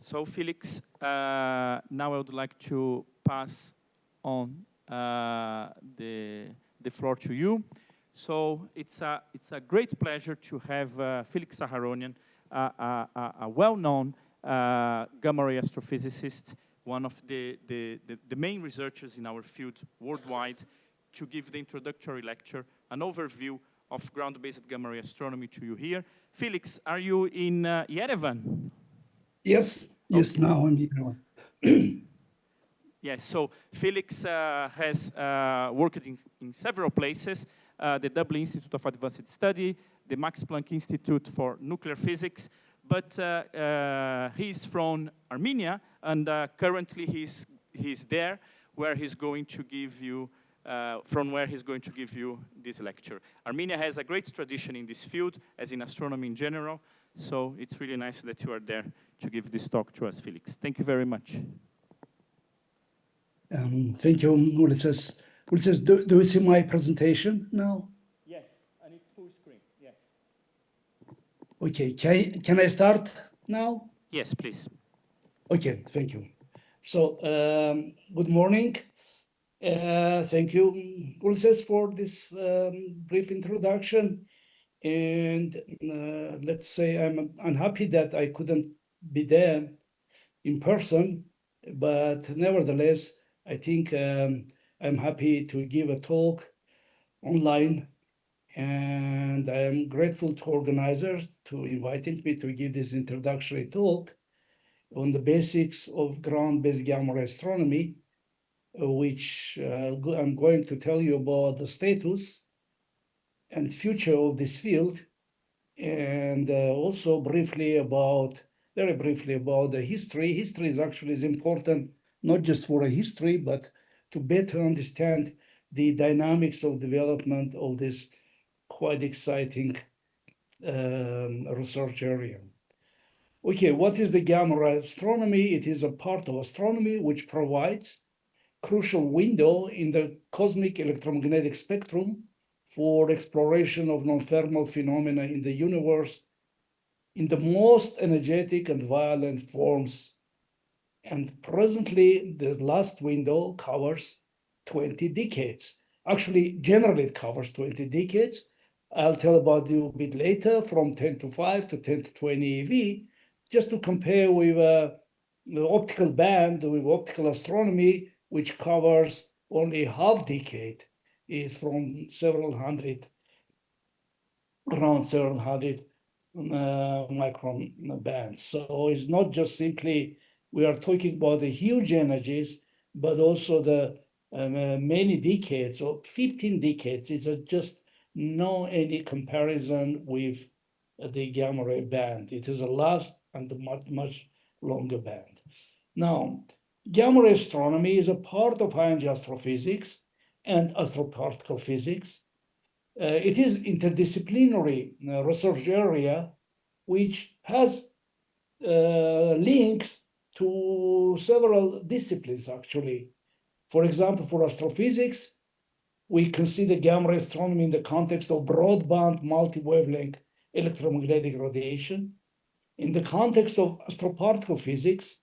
So Felix, now I would like to pass on the floor to you. So it's a great pleasure to have Felix Aharonian, a well-known gamma ray astrophysicist, one of the main researchers in our field worldwide, to give the introductory lecture, an overview of ground-based gamma ray astronomy to you here. Felix, are you in Yerevan? Yes, yes, Okay. now I'm here. Yes, so Felix has worked in several places, the Dublin Institute of Advanced Study, the Max Planck Institute for Nuclear Physics, but he's from Armenia, and currently he's there, where he's going to give you, from where he's going to give you this lecture. Armenia has a great tradition in this field, as in astronomy in general, so it's really nice that you are there to give this talk to us, Felix. Thank you very much. Thank you, Ulysses. Ulysses, do you see my presentation now? Yes, and it's full screen, yes. Okay, can I start now? Yes, please. Okay, thank you. So, good morning. Thank you, Ulysses, for this brief introduction. And let's say I'm unhappy that I couldn't be there in person, but nevertheless, I think I'm happy to give a talk online, and I am grateful to organizers to inviting me to give this introductory talk on the basics of ground-based gamma ray astronomy, which I'm going to tell you about the status and future of this field, and also very briefly about the history. History is important, not just for a history, but to better understand the dynamics of development of this quite exciting research area. Okay, what is the gamma ray astronomy? It is a part of astronomy which provides crucial window in the cosmic electromagnetic spectrum for exploration of non-thermal phenomena in the universe in the most energetic and violent forms. And presently, the last window covers 20 decades. Actually, generally, it covers 20 decades. I'll tell about you a bit later, from 10 to 5 to 10 to 20 eV, just to compare with the optical band, with optical astronomy, which covers only half decade, is from around 700 micron bands. So it's not just simply, we are talking about the huge energies, but also the many decades, or 15 decades. It's just no any comparison with the gamma ray band. It is a last and much longer band. Now, gamma ray astronomy is a part of high-energy astrophysics and astroparticle physics. It is interdisciplinary research area which has links to several disciplines, actually. For example, for astrophysics, we consider gamma ray astronomy in the context of broadband multi-wavelength electromagnetic radiation. In the context of astroparticle physics,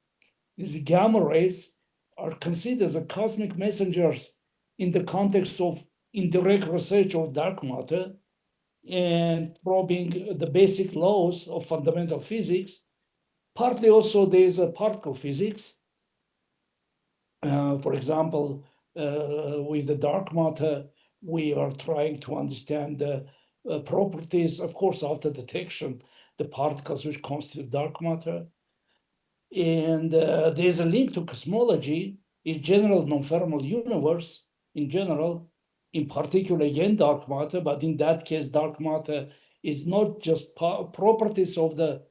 these gamma rays are considered as cosmic messengers in the context of indirect research of dark matter and probing the basic laws of fundamental physics. Partly also there's a particle physics. For example, with the dark matter, we are trying to understand the properties, of course, after detection, the particles which constitute dark matter. And there's a link to cosmology, in general non-thermal universe, in general, in particular, again, dark matter, but in that case, dark matter is not just properties of the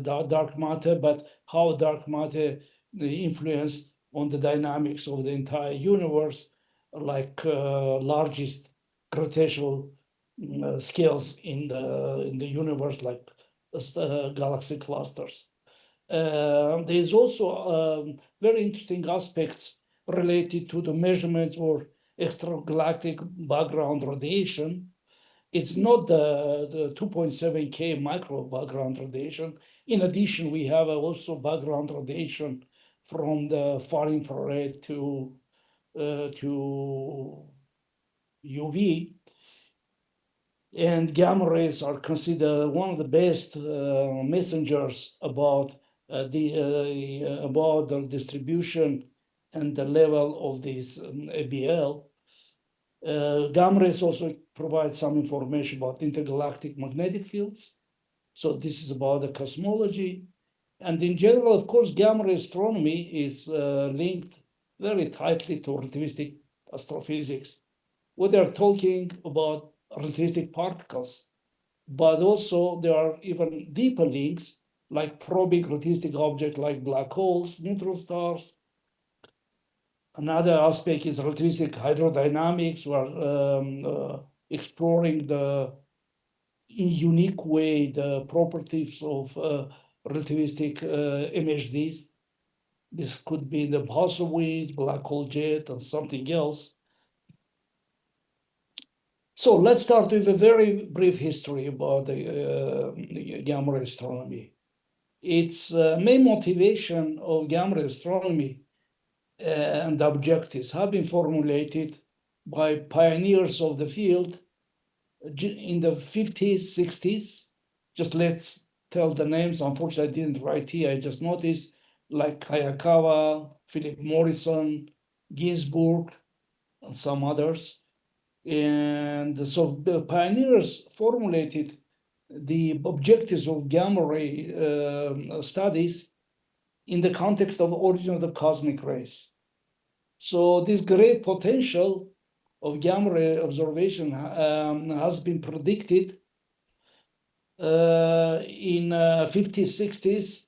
dark matter, but how dark matter influence on the dynamics of the entire universe, like largest gravitational scales in the universe, like galaxy clusters. There's also very interesting aspects related to the measurements or extragalactic background radiation. It's not the 2.7K micro background radiation. In addition, we have also background radiation from the far infrared to UV. And gamma rays are considered one of the best messengers about the distribution and the level of this ABL. Gamma rays also provide some information about intergalactic magnetic fields. So this is about the cosmology. And in general, of course, gamma ray astronomy is linked very tightly to relativistic astrophysics. What they're talking about relativistic particles, but also there are even deeper links like probing relativistic objects like black holes, neutron stars. Another aspect is relativistic hydrodynamics. We're exploring in unique way the properties of relativistic MHDs. This could be the pulsar winds, black hole jet, and something else. So let's start with a very brief history about the gamma ray astronomy. Its main motivation of gamma ray astronomy and objectives have been formulated by pioneers of the field in the 50s, 60s. Just let's tell the names. Unfortunately, I didn't write here. I just noticed like Hayakawa, Philip Morrison, Ginsburg, and some others. And so the pioneers formulated the objectives of gamma ray studies in the context of the origin of the cosmic rays. So this great potential of gamma ray observation has been predicted in 50s, 60s.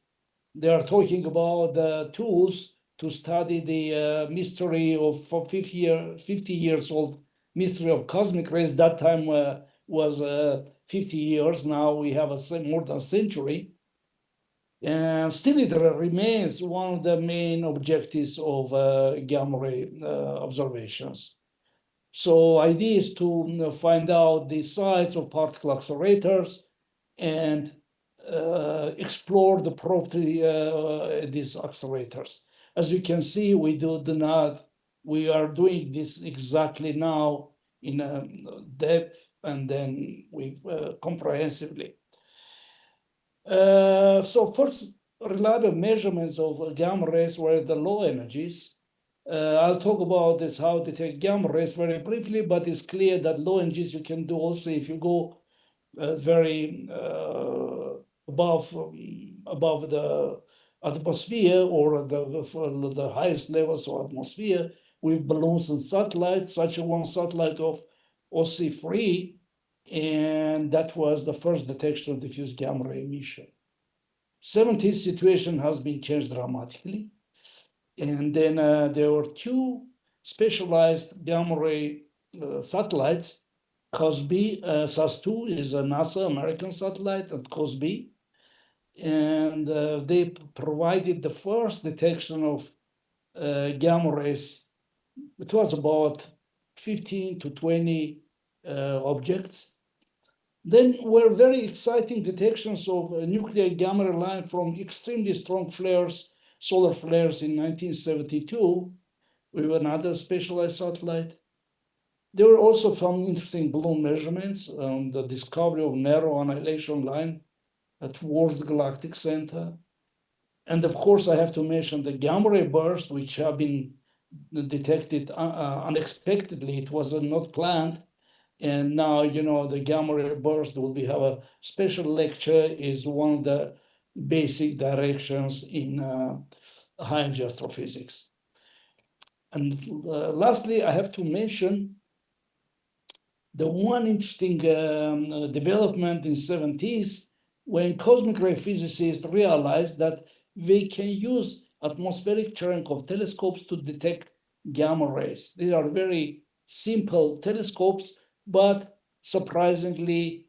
They are talking about the tools to study the mystery of 50 years old mystery of cosmic rays. That time was 50 years. Now we have more than a century. And still it remains one of the main objectives of gamma ray observations. So idea is to find out the size of particle accelerators and explore the property these accelerators. As you can see, we are doing this exactly now in depth and then comprehensively. So first, reliable measurements of gamma rays were the low energies. I'll talk about this, how to detect gamma rays very briefly, but it's clear that low energies you can do also if you go very above the atmosphere or the highest levels of atmosphere with balloons and satellites, such as one satellite of OC3, and that was the first detection of diffuse gamma ray emission. 70s situation has been changed dramatically. And then there were two specialized gamma ray satellites. COSB, SAS-2 is a NASA American satellite, and COSB. And they provided the first detection of gamma rays. It was about 15 to 20 objects. Then were very exciting detections of nuclear gamma ray line from extremely strong flares, solar flares in 1972 with another specialized satellite. There were also some interesting balloon measurements on the discovery of narrow annihilation line towards the galactic center. And of course, I have to mention the gamma ray burst, which have been detected unexpectedly. It was not planned. And now, the gamma ray burst will have a special lecture, is one of the basic directions in high-energy astrophysics. And lastly, I have to mention the one interesting development in the 70s when cosmic ray physicists realized that they can use atmospheric Cherenkov telescopes to detect gamma rays. They are very simple telescopes, but surprisingly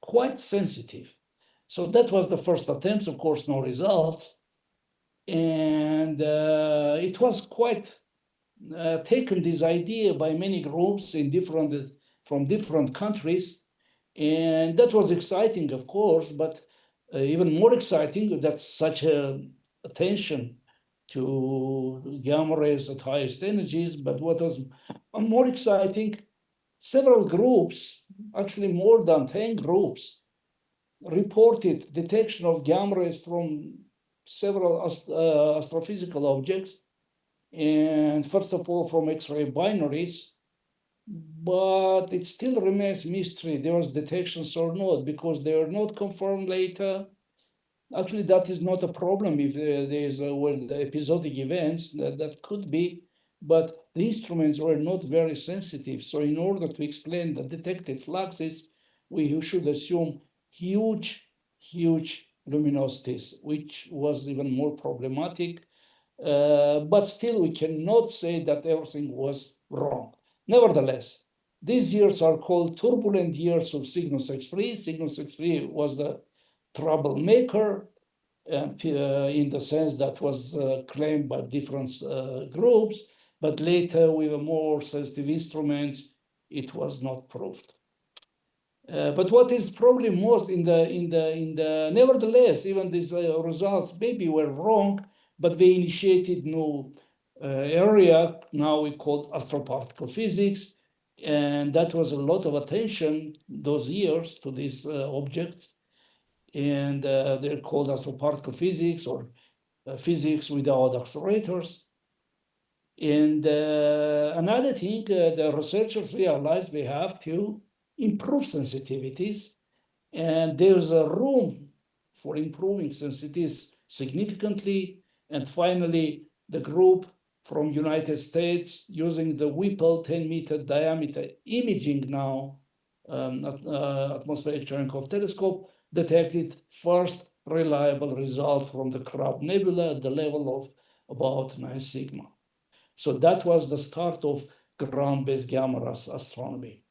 quite sensitive. So that was the first attempt, of course, no results. And it was quite taken, this idea, by many groups from different countries. And that was exciting, of course, but even more exciting, that such attention to gamma rays at highest energies. But what was more exciting, several groups, actually more than 10 groups, reported detection of gamma rays from several astrophysical objects. And first of all, from X-ray binaries, but it still remains mystery, there was detections or not, because they are not confirmed later. Actually, that is not a problem if there's well, the episodic events, that could be, but the instruments were not very sensitive. So in order to explain the detected fluxes, we should assume huge luminosities, which was even more problematic. But still, we cannot say that everything was wrong. Nevertheless, these years are called turbulent years of Cygnus X3. Cygnus X3 was the troublemaker, in the sense that was claimed by different groups, but later with more sensitive instruments, it was not proved. But what is probably most nevertheless, even these results maybe were wrong, but they initiated new area, now we call astroparticle physics, and that was a lot of attention those years to these objects, and they're called astroparticle physics or physics without accelerators. And another thing, the researchers realized they have to improve sensitivities, and there's a room for improving sensitivities significantly. And finally, the group from United States using the Whipple 10-meter diameter imaging now, atmospheric Cherenkov telescope, detected first reliable result from the Crab Nebula at the level of about 9 sigma. So that was the start of ground-based gamma astronomy.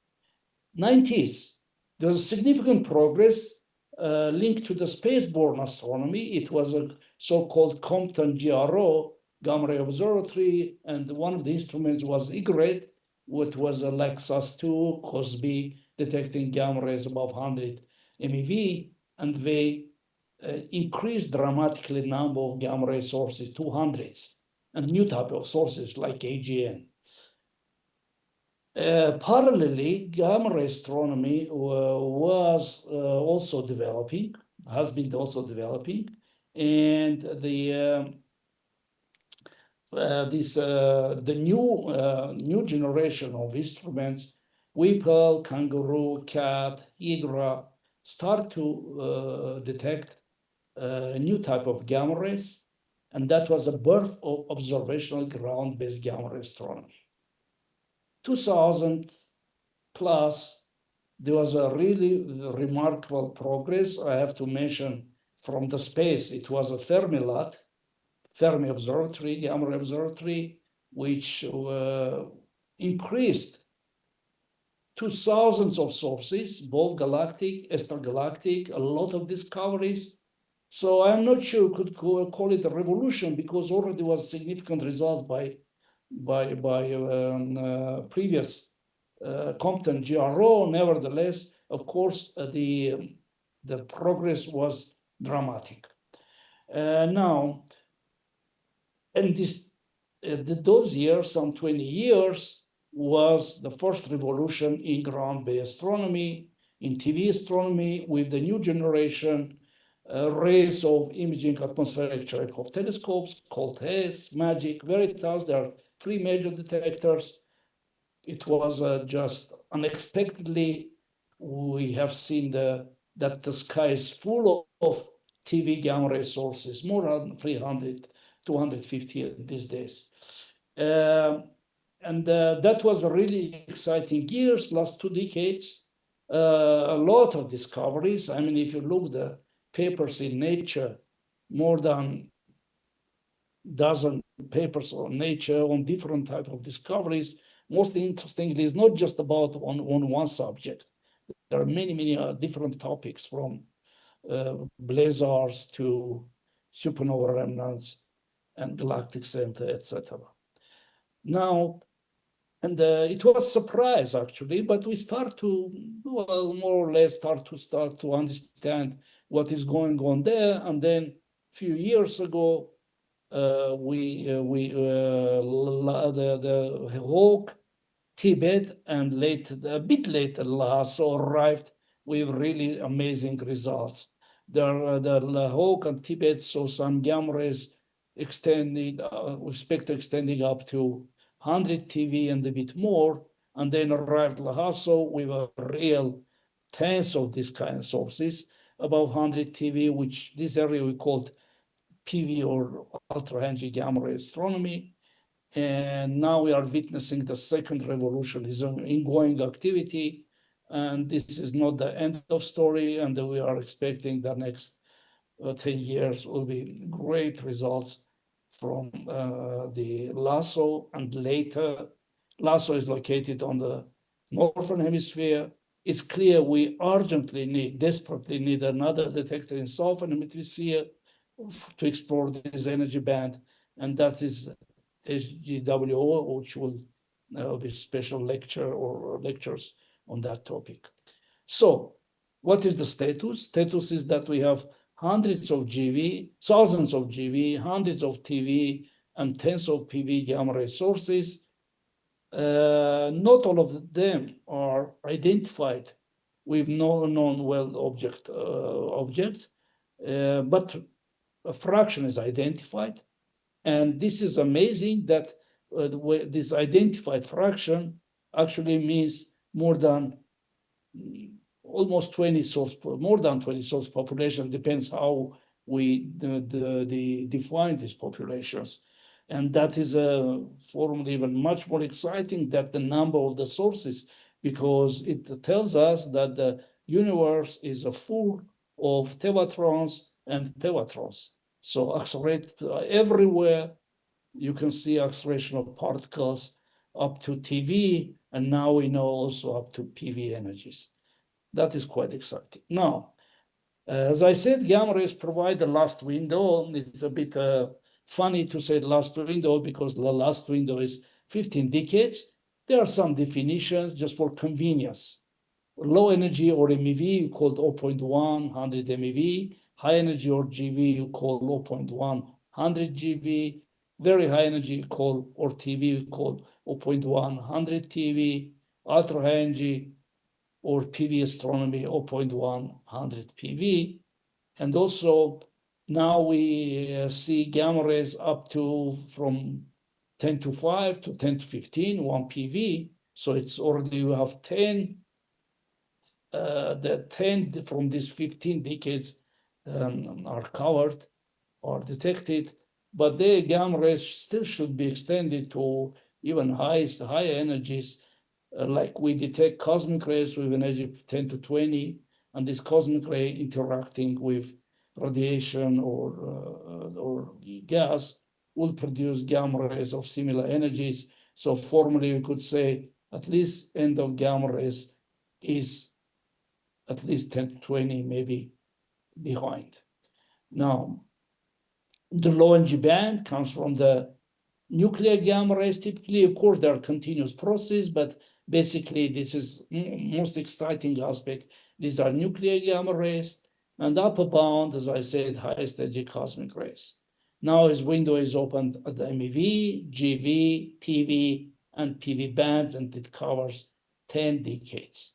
90s, there was significant progress linked to the spaceborne astronomy. It was a so-called Compton GRO, Gamma Ray Observatory, and one of the instruments was IGRET, which was a Lexus-2 COSB detecting gamma rays above 100 MeV, and they increased dramatically number of gamma ray sources to hundreds, and new type of sources like AGN. Parallelly, gamma ray astronomy was also developing, has been also developing, and the new generation of instruments, Whipple, Kangaroo, Cat, Hydra, start to detect a new type of gamma rays, and that was a birth of observational ground-based gamma ray astronomy. 2000 plus, there was a really remarkable progress. I have to mention from the space, it was a Fermi-LAT, Fermi Observatory, Gamma Ray Observatory, which increased to thousands of sources, both galactic, extragalactic, a lot of discoveries. So I'm not sure we could call it a revolution, because already was significant results by previous Compton GRO. Nevertheless, of course, the progress was dramatic. Now, and those years, some 20 years, was the first revolution in ground-based astronomy, in TV astronomy, with the new generation rays of imaging atmospheric Cherenkov telescopes called TESS, MAGIC, Veritas. There are 3 major detectors. It was just unexpectedly, we have seen that the sky is full of TV gamma ray sources, more than 300, 250 these days. And that was a really exciting years, last 2 decades. A lot of discoveries. I mean, if you look the papers in Nature, more than dozen papers on Nature on different type of discoveries. Most interestingly, is not just about on one subject. There are many different topics, from blazars to supernova remnants and galactic center, etc. Now, And it was a surprise, actually, but we start to, well, more or less start to understand what is going on there. And then a few years ago, the Hawk, Tibet, and a bit later, Lhasa arrived with really amazing results. The Hawk and Tibet saw some gamma rays extending, with spectra extending up to 100 TeV and a bit more, and then arrived Lhasa with a real tens of these kind of sources, above 100 TeV, which this area we called PV or ultra-energy gamma ray astronomy. And now we are witnessing the second revolution, is an ongoing activity. And this is not the end of story. And we are expecting the next 10 years will be great results from the Lhasa, and later. Lhasa is located on the northern hemisphere. It's clear we desperately need another detector in southern hemisphere to explore this energy band, and that is SGWO, which will be special lecture or lectures on that topic. So what is the status? Status is that we have hundreds of GeV, thousands of GeV, hundreds of TeV, and tens of PV gamma ray sources. Not all of them are identified with no known world objects, but a fraction is identified. And this is amazing that this identified fraction actually means more than almost 20 source, more than 20 source population, depends how we define these populations. And that is formally even much more exciting than the number of the sources, because it tells us that the universe is full of tevatrons and pevatrons. So accelerate everywhere. You can see acceleration of particles up to TeV, and now we know also up to PV energies. That is quite exciting. Now, as I said, gamma rays provide the last window. It's a bit funny to say last window because the last window is 15 decades. There are some definitions just for convenience. Low energy or MEV, you call 0.1, 100 MeV. High energy or GV, you call 0.1, 100 GV. Very high energy, you call, or TeV, you call 0.1, 100 TeV. Ultra high energy or PV astronomy, 0.1, 100 PV. And also now we see gamma rays up to from 10 to 5 to 10 to 15, 1 PV. So it's already, you have 10, the 10 from these 15 decades are covered or detected, but the gamma rays still should be extended to even higher energies, like we detect cosmic rays with energy of 10 to 20, and this cosmic ray interacting with radiation or gas will produce gamma rays of similar energies. So formally, we could say at least end of gamma rays is at least 10 to 20, maybe behind. Now, the low energy band comes from the nuclear gamma rays. Typically, of course, there are continuous processes, but basically this is most exciting aspect. These are nuclear gamma rays, and upper bound, as I said, highest energy cosmic rays. Now his window is opened at the MEV, GV, TeV, and PV bands, and it covers 10 decades.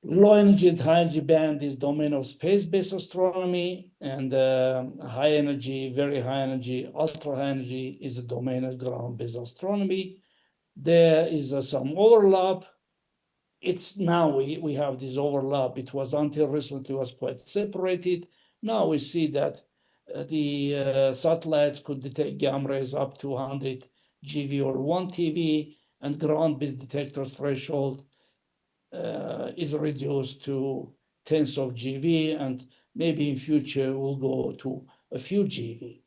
Low energy and high energy band is domain of space-based astronomy, and high energy, very high energy, ultra high energy is a domain of ground-based astronomy. There is some overlap. It's now we have this overlap. It was until recently was quite separated. Now we see that the satellites could detect gamma rays up to 100 GeV or 1 TeV, and ground-based detectors threshold is reduced to tens of GeV, and maybe in future we'll go to a few GeV.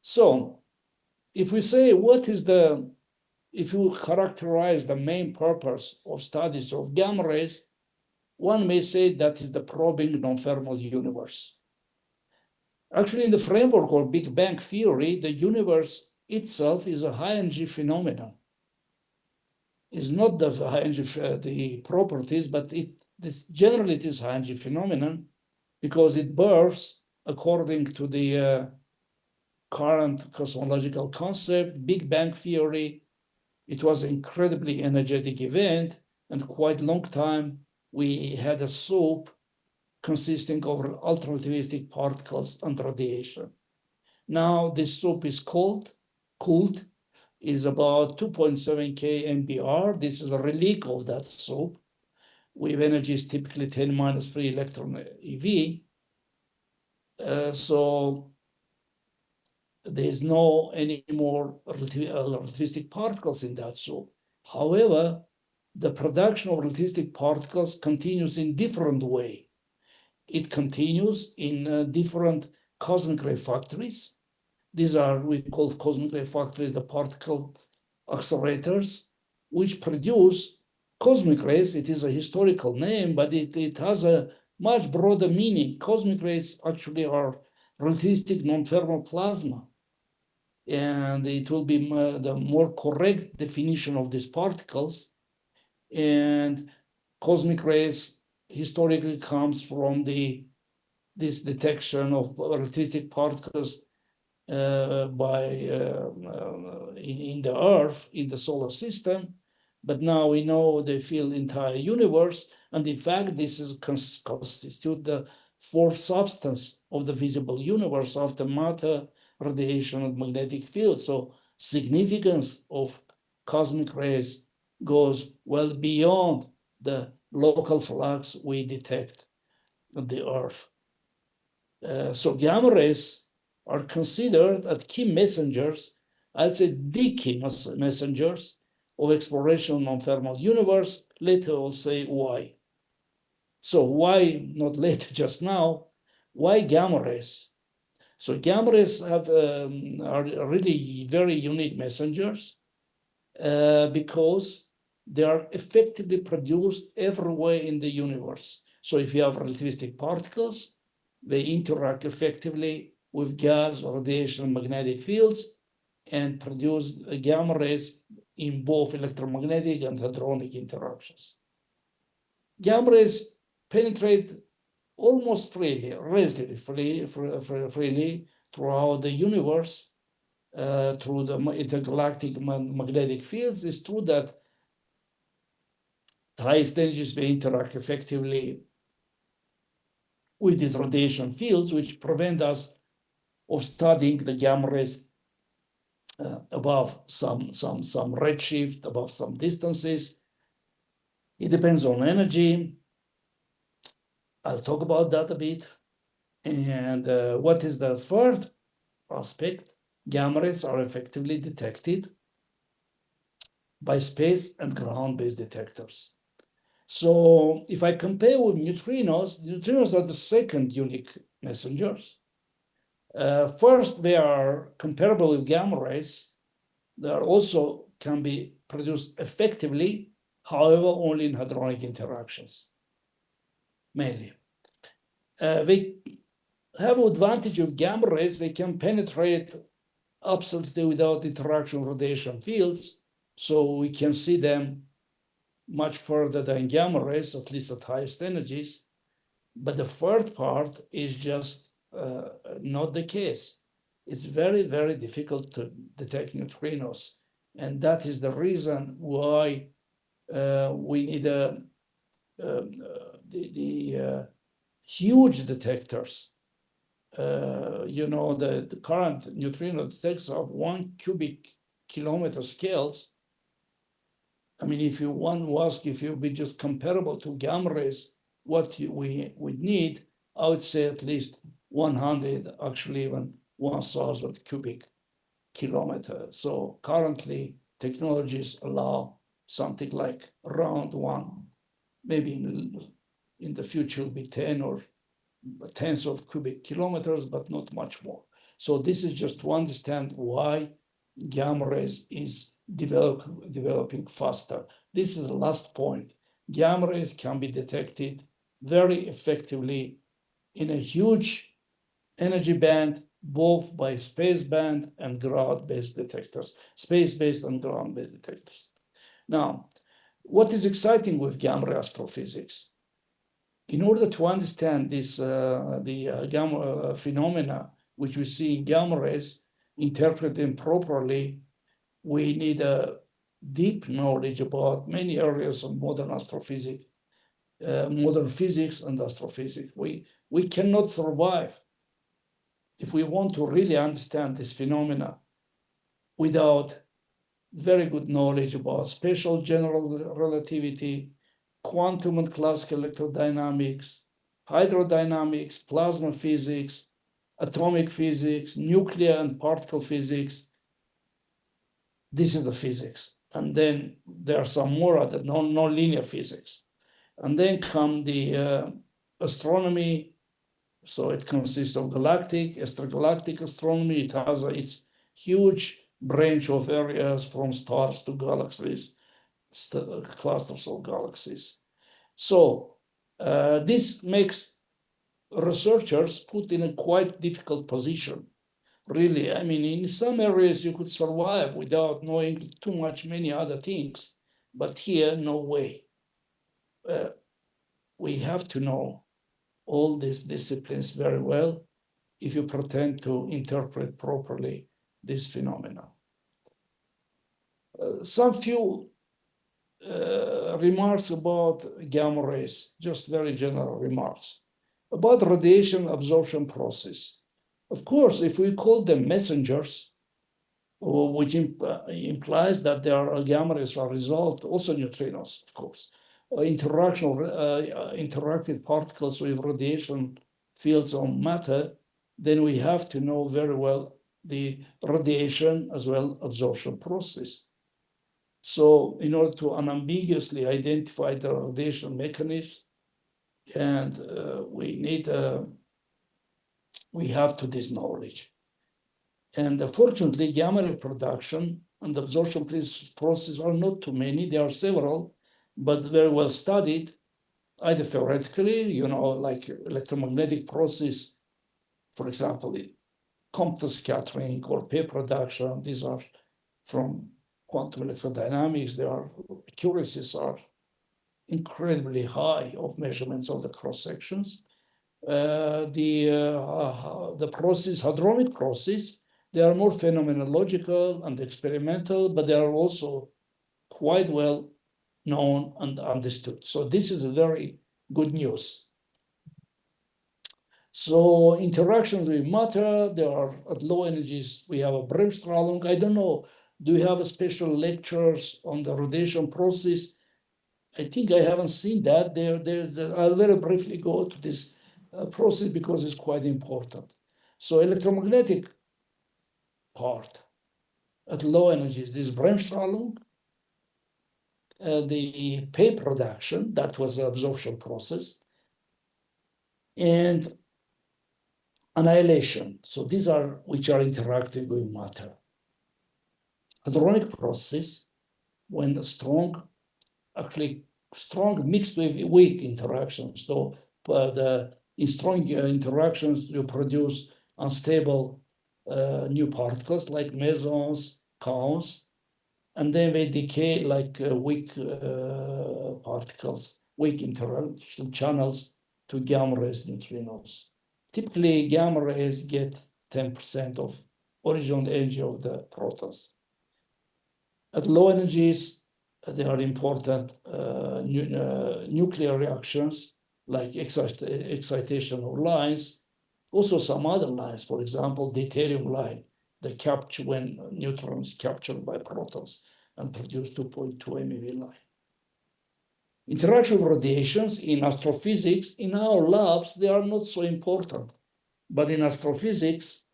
So if we say if you characterize the main purpose of studies of gamma rays, one may say that is the probing non-thermal universe. Actually, in the framework of Big Bang theory, the universe itself is a high energy phenomenon. It's not the high energy, the properties, but generally it is high energy phenomenon because it births, according to the current cosmological concept, Big Bang theory. It was an incredibly energetic event, and quite long time we had a soup consisting of ultra-relativistic particles and radiation. Now this soup is cooled, is about 2.7 kMBR. This is a relic of that soup with energies typically 10 minus 3 electron eV. So there's no any more relativistic particles in that soup. However, the production of relativistic particles continues in different way. It continues in different cosmic ray factories. These are, we call cosmic ray factories, the particle accelerators, which produce cosmic rays. It is a historical name, but it has a much broader meaning. Cosmic rays actually are relativistic non-thermal plasma. And it will be the more correct definition of these particles. And cosmic rays historically comes from this detection of relativistic particles in the Earth, in the solar system. But now we know they fill the entire universe. And in fact, this is constitute the fourth substance of the visible universe after matter, radiation, and magnetic field. So significance of cosmic rays goes well beyond the local flux we detect on the Earth. So gamma rays are considered as key messengers, I'd say the key messengers of exploration of non-thermal universe. Later I'll say why. So why, not later, just now, why gamma rays? So gamma rays are really very unique messengers because they are effectively produced everywhere in the universe. So if you have relativistic particles, they interact effectively with gas, radiation, magnetic fields, and produce gamma rays in both electromagnetic and hadronic interactions. Gamma rays penetrate almost freely, relatively freely throughout the universe through the intergalactic magnetic fields. It's true that the highest energies they interact effectively with these radiation fields, which prevent us of studying the gamma rays above some redshift, above some distances. It depends on energy. I'll talk about that a bit. And what is the third aspect? Gamma rays are effectively detected by space and ground-based detectors. So if I compare with neutrinos are the second unique messengers. First, they are comparable with gamma rays. They are also can be produced effectively, however, only in hadronic interactions, mainly. They have advantage of gamma rays. They can penetrate absolutely without interaction with radiation fields, so we can see them much further than gamma rays, at least at highest energies. But the third part is just not the case. It's very, very difficult to detect neutrinos. And that is the reason why we need the huge detectors. The current neutrino detectors of 1 cubic kilometer scales. I mean, if you want to ask if it would be just comparable to gamma rays, what we would need, I would say at least 100, actually even 1,000 cubic kilometer. So currently, technologies allow something like around 1, maybe in the future will be 10 or tens of cubic kilometers, but not much more. So this is just to understand why gamma rays is developing faster. This is the last point. Gamma rays can be detected very effectively in a huge energy band both by space-band and ground-based detectors, space-based and ground-based detectors. Now, what is exciting with gamma ray astrophysics? In order to understand this, gamma phenomena, which we see in gamma rays, interpret them properly, we need a deep knowledge about many areas of modern astrophysics, modern physics and astrophysics. We cannot survive if we want to really understand this phenomena without very good knowledge about special general relativity, quantum and classical electrodynamics, hydrodynamics, plasma physics, atomic physics, nuclear and particle physics. This is the physics. And then there are some more other non-linear physics. And then come the astronomy. So it consists of galactic, extragalactic astronomy. It has its huge branch of areas from stars to galaxies, clusters of galaxies. So this makes researchers put in a quite difficult position. Really, I mean, in some areas you could survive without knowing too much many other things, but here, no way. We have to know all these disciplines very well if you pretend to interpret properly this phenomena. Some few remarks about gamma rays, just very general remarks. About radiation absorption process. Of course, if we call them messengers, which implies that there are gamma rays are result, also neutrinos, of course, interactive particles with radiation fields on matter, then we have to know very well the radiation as well absorption process. So in order to unambiguously identify the radiation mechanism, and we have to this knowledge. And fortunately, gamma ray production and absorption processes are not too many. There are several, but very well studied, either theoretically, like electromagnetic process, for example, Compton scattering or P production. These are from quantum electrodynamics. Their accuracies are incredibly high of measurements of the cross sections. The process, hadronic process, they are more phenomenological and experimental, but they are also quite well known and understood. So this is very good news. So interactions with matter, there are at low energies, we have a Bremsstrahlung. I don't know, do you have a special lectures on the radiation process? I think I haven't seen that. I'll very briefly go to this process because it's quite important. So electromagnetic part at low energies, this Bremsstrahlung, the P production, that was the absorption process, and annihilation. So these are which are interacting with matter. Hadronic process, when strong mixed with weak interactions. So in strong interactions, you produce unstable new particles like mesons, cones, and then they decay like weak particles, weak interaction channels to gamma rays neutrinos. Typically, gamma rays get 10% of original energy of the protons. At low energies, there are important nuclear reactions like excitation of lines, also some other lines, for example, deuterium line, the capture when neutrons captured by protons and produce 2.2 MeV line. Interaction of radiations in astrophysics, in our labs, they are not so important, but in astrophysics,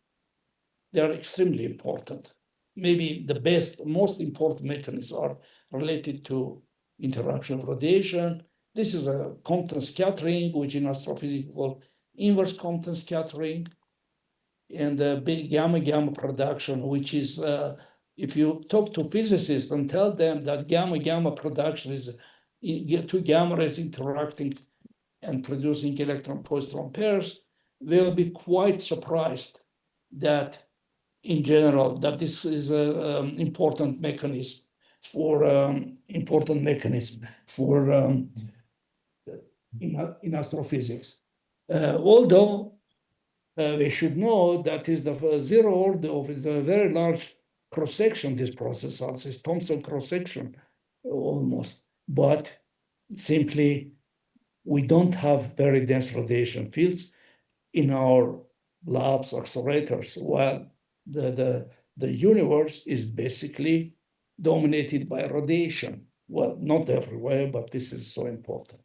they are extremely important. Maybe the most important mechanisms are related to interaction of radiation. This is a Compton scattering, which in astrophysics we call inverse Compton scattering, and the big gamma production, which is, if you talk to physicists and tell them that gamma production is two gamma rays interacting and producing electron-positron pairs, they'll be quite surprised that in general, that this is an important mechanism for in astrophysics. Although we should know that is the zero order of a very large cross-section, this process also is Thomson cross-section almost, but simply we don't have very dense radiation fields in our labs accelerators, while the universe is basically dominated by radiation. Well, not everywhere, but this is so important.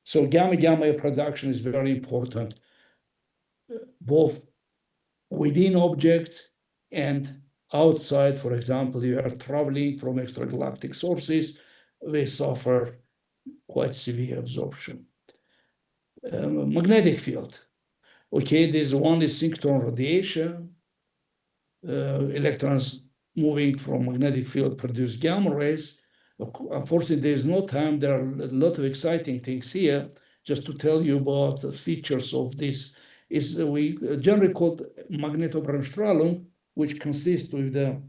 So gamma production is very important, both within objects and outside. For example, you are traveling from extragalactic sources, they suffer quite severe absorption. Magnetic field. Okay, there's one is synchrotron radiation. Electrons moving from magnetic field produce gamma rays. Unfortunately, there's no time. There are a lot of exciting things here. Just to tell you about the features of this, is we generally called magnetobremsstrahlung, which consists of the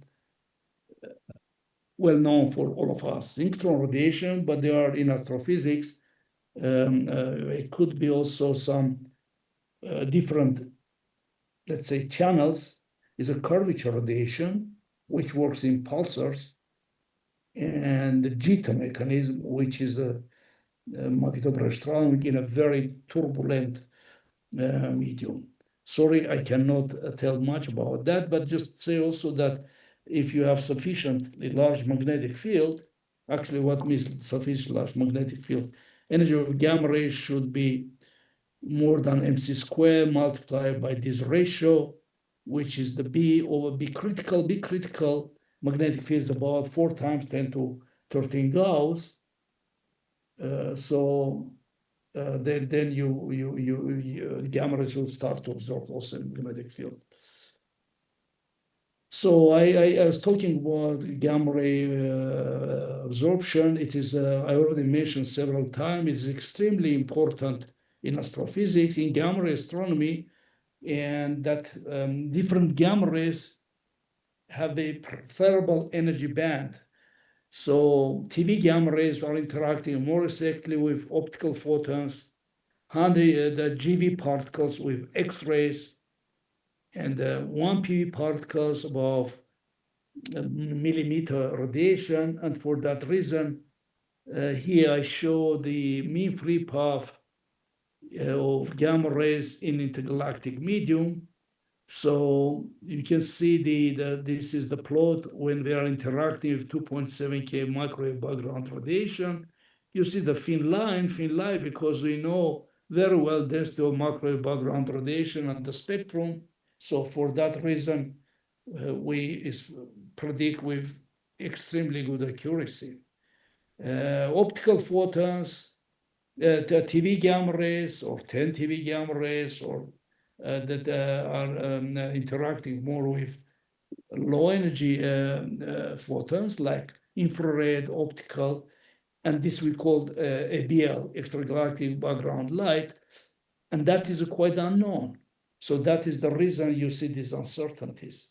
well known for all of us synchrotron radiation, but they are in astrophysics. It could be also some different, let's say, channels. Is a curvature radiation, which works in pulsars, and the Jita mechanism, which is a magnetobremsstrahlung in a very turbulent medium. Sorry, I cannot tell much about that, but just say also that if you have sufficiently large magnetic field, actually what means sufficient large magnetic field, energy of gamma rays should be more than mc squared multiplied by this ratio, which is the B over B critical. B critical magnetic field is about 4 times 10 to 13 Gauss. Then gamma rays will start to absorb also magnetic field. So I was talking about gamma ray absorption. It is I already mentioned several times. It's extremely important in astrophysics, in gamma ray astronomy, and that different gamma rays have a preferable energy band. So TV gamma rays are interacting more exactly with optical photons, the GV particles with X-rays, and 1 PV particles above millimeter radiation. And for that reason, here I show the mean free path of gamma rays in intergalactic medium. So you can see this is the plot when they are interacting with 2.7 K microwave background radiation. You see the thin line because we know very well density of microwave background radiation and the spectrum. So for that reason, we predict with extremely good accuracy. Optical photons, the TV gamma rays or 10 TV gamma rays or that are interacting more with low energy photons like infrared, optical, and this we call ABL, extragalactic background light, and that is quite unknown. So that is the reason you see these uncertainties.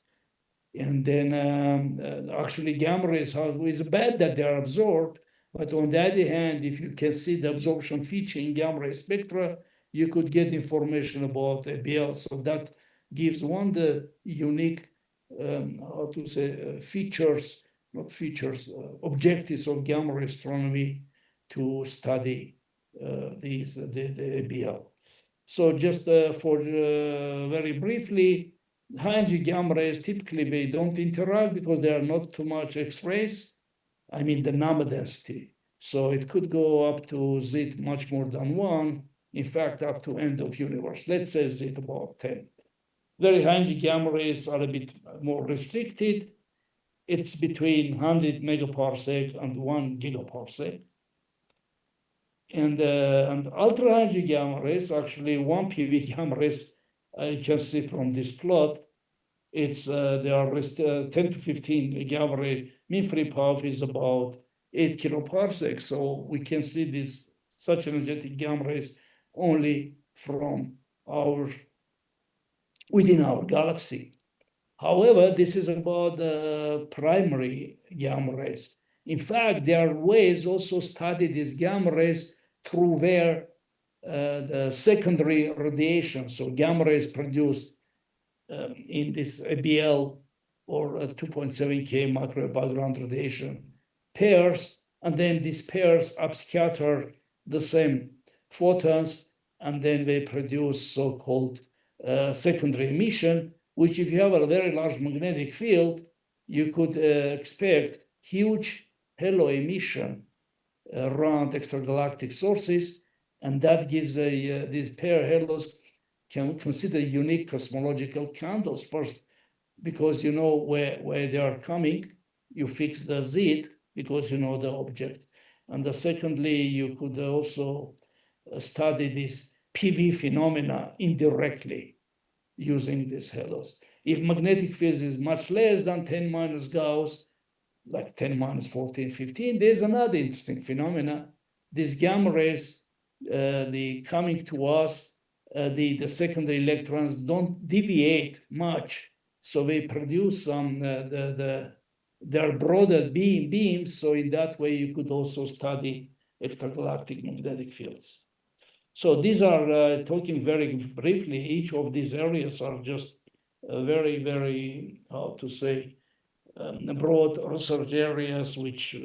And then actually gamma rays is bad that they are absorbed, but on the other hand, if you can see the absorption feature in gamma ray spectra, you could get information about ABL. So that gives one the unique, features, not features, objectives of gamma ray astronomy to study the ABL. So just for very briefly, high-energy gamma rays, typically they don't interact because there are not too much X-rays. I mean the number density. So it could go up to Z much more than 1. In fact, up to end of universe. Let's say Z about 10. Very high-energy gamma rays are a bit more restricted. It's between 100 megaparsec and 1 gigaparsec. And ultra high-energy gamma rays, actually 1 PV gamma rays, you can see from this plot, it's they are 10 to 15 gamma ray. Mean free path is about 8 kiloparsec. So we can see this such energetic gamma rays only from within our galaxy. However, this is about the primary gamma rays. In fact, there are ways also study these gamma rays through their the secondary radiation. So gamma rays produced in this ABL or 2.7K macro background radiation pairs, and then these pairs upscatter the same photons, and then they produce so-called secondary emission, which if you have a very large magnetic field, you could expect huge halo emission around extragalactic sources, and that gives these pair halos can consider unique cosmological candles. First, because you know where they are coming, you fix the Z because you know the object. And secondly, you could also study this PV phenomena indirectly using these halos. If magnetic field is much less than 10 minus Gauss, like 10 minus 14, 15, there's another interesting phenomena. These gamma rays, the coming to us, the secondary electrons don't deviate much, so they produce some they're broader beams. So in that way, you could also study extragalactic magnetic fields. So these are talking very briefly. Each of these areas are just very, very, how to say, broad research areas which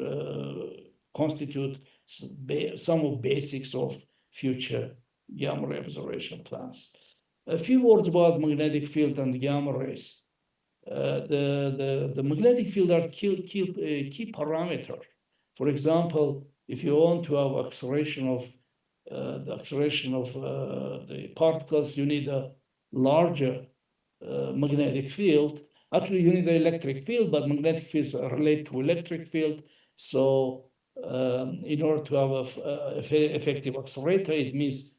constitute some of basics of future gamma ray observation plans. A few words about magnetic field and gamma rays. The magnetic field are key parameter. For example, if you want to have acceleration of the particles, you need a larger magnetic field. Actually, you need the electric field, but magnetic fields relate to electric field. So in order to have a effective accelerator, it means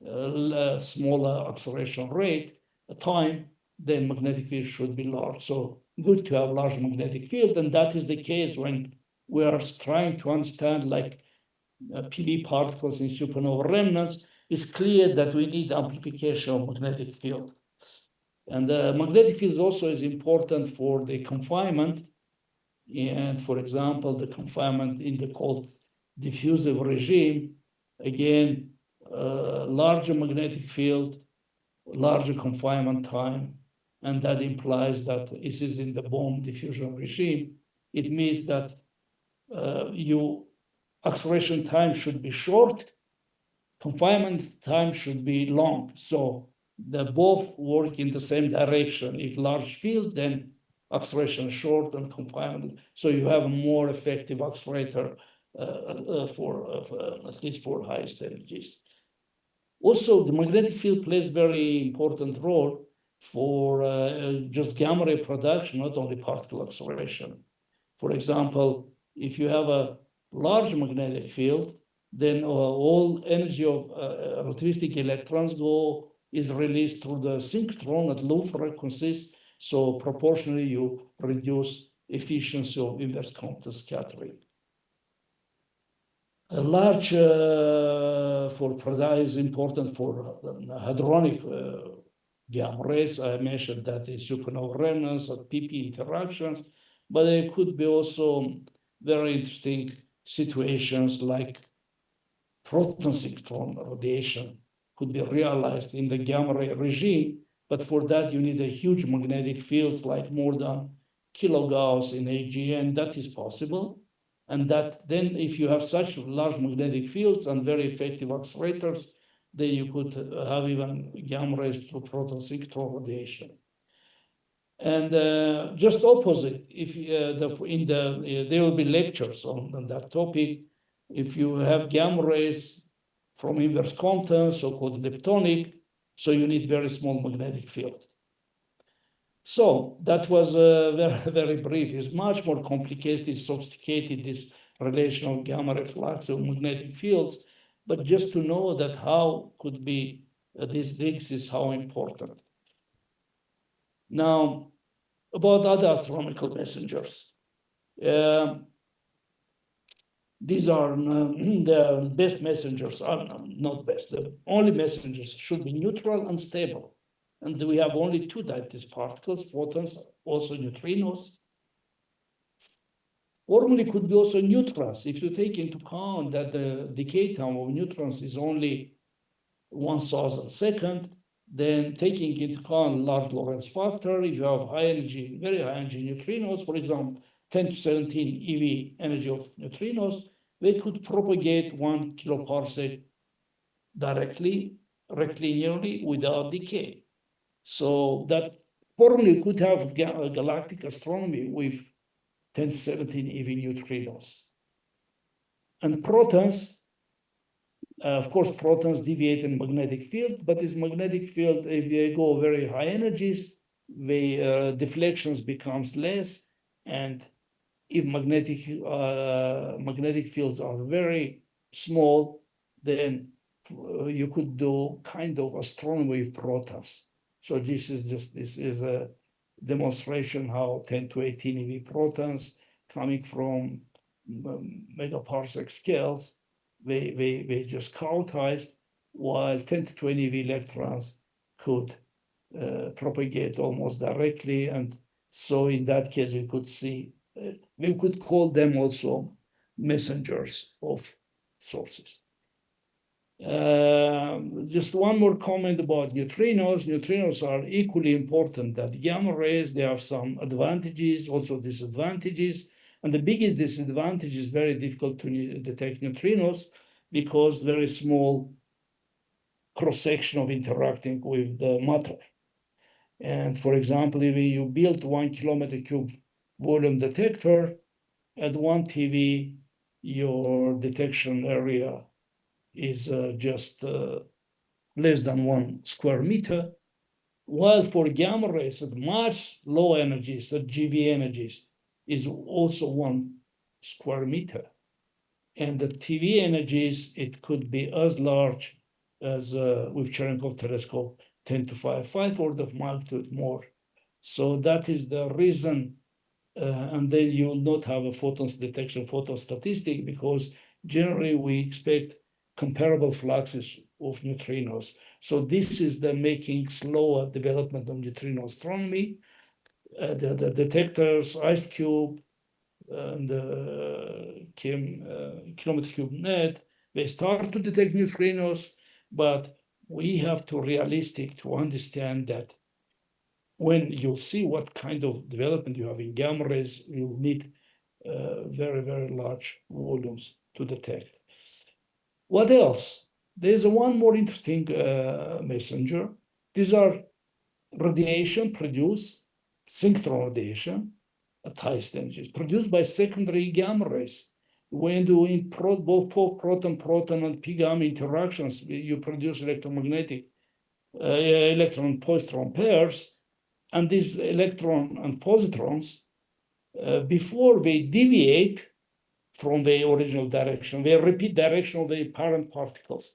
a smaller acceleration rate, time, then magnetic field should be large. So good to have large magnetic field, and that is the case when we are trying to understand like PV particles in supernova remnants. It's clear that we need amplification of magnetic field. And the magnetic field also is important for the confinement. And for example, the confinement in the cold diffusive regime, again, larger magnetic field, larger confinement time, and that implies that this is in the bomb diffusion regime. It means that acceleration time should be short, confinement time should be long. So they both work in the same direction. If large field, then acceleration short and confinement. So you have a more effective accelerator at least for highest energies. Also, the magnetic field plays very important role for just gamma ray production, not only particle acceleration. For example, if you have a large magnetic field, then all energy of relativistic electrons is released through the synchrotron at low frequencies. So proportionally, you reduce efficiency of inverse Compton scattering. A large is important for hadronic gamma rays. I mentioned that the supernova remnants or PP interactions, but there could be also very interesting situations like proton synchrotron radiation could be realized in the gamma ray regime, but for that you need a huge magnetic fields like more than kilogauss in AGN. That is possible. And that then if you have such large magnetic fields and very effective accelerators, then you could have even gamma rays through proton synchrotron radiation. And just opposite, if there will be lectures on that topic. If you have gamma rays from inverse Compton, so-called leptonic, so you need very small magnetic field. So that was very, very brief. It's much more complicated, sophisticated, this relation of gamma ray flux of magnetic fields. But just to know that how could be this is how important. Now, about other astronomical messengers. These are the best messengers, not best, the only messengers should be neutral and stable. And we have only two types of particles, photons, also neutrinos. Formally could be also neutrons. If you take into account that the decay time of neutrons is only 1,000 second, then taking into account large Lorentz factor, if you have high energy, very high energy neutrinos, for example, 10 to 17 eV energy of neutrinos, they could propagate 1 kiloparsec directly, rectilinearly without decay. So that formally could have galactic astronomy with 10 to 17 eV neutrinos. And protons, of course, protons deviate in magnetic field, but this magnetic field, if they go very high energies, the deflections becomes less. And if magnetic fields are very small, then you could do kind of astronomy with protons. So this is a demonstration how 10 to 18 eV protons coming from megaparsec scales, they just quantized, while 10 to 20 eV electrons could propagate almost directly. And so in that case, we could see, we could call them also messengers of sources. Just one more comment about neutrinos. Neutrinos are equally important that gamma rays. They have some advantages, also disadvantages. And the biggest disadvantage is very difficult to detect neutrinos because very small cross-section of interacting with the matter. And for example, if you build 1 kilometer cube volume detector at 1 TeV, your detection area is just less than 1 square meter. While for gamma rays at much low energies, at GeV energies, is also 1 square meter. And the TeV energies, it could be as large as with Cherenkov telescope, 10 to 5 order of magnitude more. So that is the reason, and then you will not have a photons detection, photon statistic, because generally we expect comparable fluxes of neutrinos. So this is the making slower development of neutrino astronomy. The detectors, IceCube, and the kilometer cube net, they start to detect neutrinos, but we have to realistic to understand that when you see what kind of development you have in gamma rays, you need very, very large volumes to detect. What else? There's one more interesting messenger. These are radiation produced, synchrotron radiation at highest energies, produced by secondary gamma rays. When doing both proton and p gamma interactions, you produce electromagnetic electron-positron pairs. And these electron and positrons, before they deviate from the original direction, they repeat direction of the parent particles.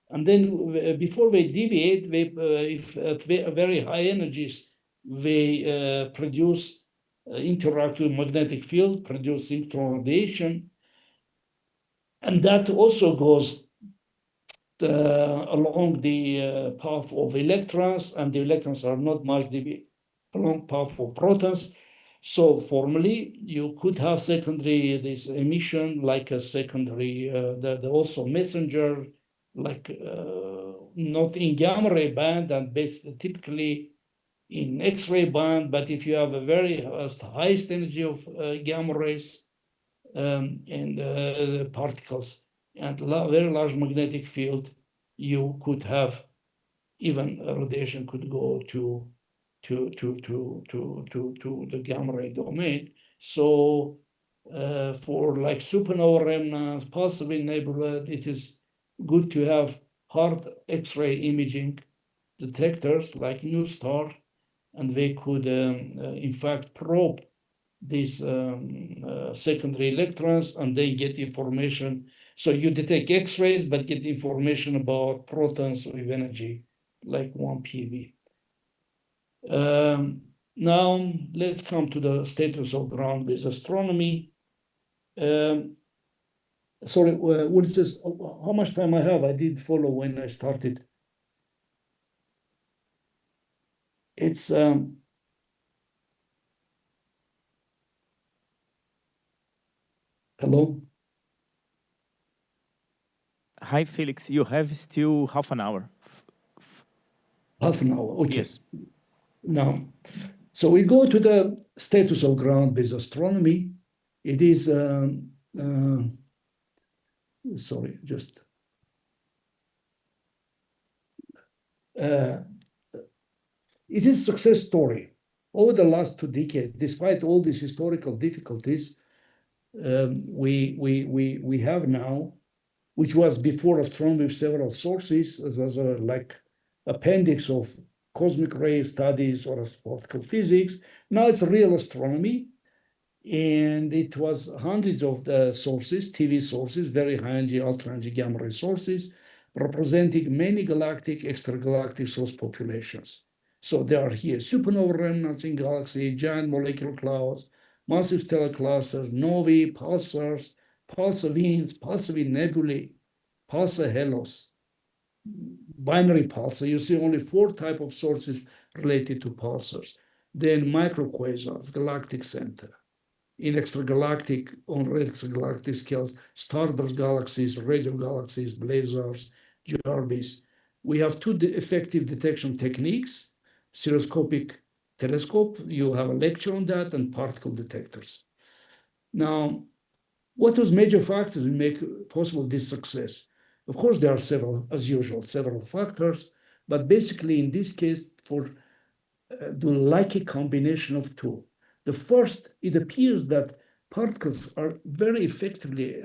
And then before they deviate, they, if at very high energies, they produce, interact with magnetic field, produce synchrotron radiation. And that also goes along the path of electrons, and the electrons are not much deviate along path of protons. So formally, you could have secondary this emission like a secondary, the also messenger, like not in gamma ray band and typically in X-ray band. But if you have a very highest energy of gamma rays and particles and very large magnetic field, you could have even radiation could go to the gamma ray domain. So for like supernova remnants, possibly neighborhood, it is good to have hard X-ray imaging detectors like NuSTAR, and they could in fact probe these secondary electrons and then get information. So you detect X-rays, but get information about protons with energy like 1 PeV. Now, let's come to the status of ground-based astronomy. Sorry, what is this? How much time I have? I did follow when I started. it's hello? Hi, Felix. You have still half an hour. Half an hour, okay. Yes. Now, so we go to the status of ground-based astronomy. It is, sorry, just, it is a success story. Over the last 2 decades, despite all these historical difficulties, we have now, which was before astronomy with several sources, as was like appendix of cosmic ray studies or particle physics. Now it's real astronomy, and it was hundreds of the sources, TV sources, very high energy, ultra energy gamma ray sources, representing many galactic, extragalactic source populations. So there are here supernova remnants in galaxy, giant molecular clouds, massive stellar clusters, novae, pulsars, pulsar winds, pulsar wind nebulae, pulsar halos, binary pulsar. You see only 4 types of sources related to pulsars. Then microquasars, galactic center. In extragalactic, on extragalactic scales, starburst galaxies, radio galaxies, blazars, Jarvis. We have 2 effective detection techniques, stereoscopic telescope, you have a lecture on that, and particle detectors. Now, what was major factors to make possible this success? Of course, there are several, as usual, several factors, but basically in this case, for do like a combination of 2. The first, it appears that particles are very effectively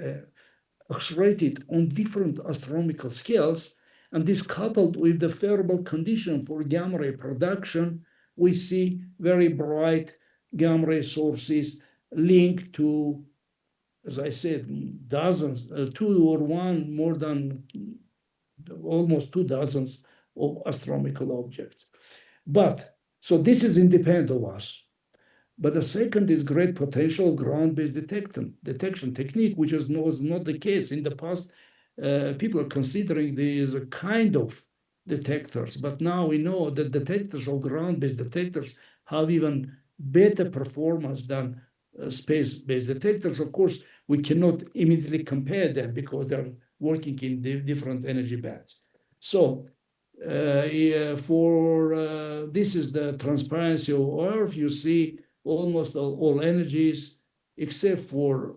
accelerated on different astronomical scales, and this coupled with the favorable condition for gamma ray production, we see very bright gamma ray sources linked to, as I said, dozens, 2 or 1, more than almost 2 dozens of astronomical objects. But, so this is independent of us. But the second is great potential ground-based detection technique, which was not the case in the past. People are considering these a kind of detectors, but now we know that detectors or ground-based detectors have even better performance than space-based detectors. Of course, we cannot immediately compare them because they're working in different energy bands. So this is the transparency of Earth. You see almost all energies except for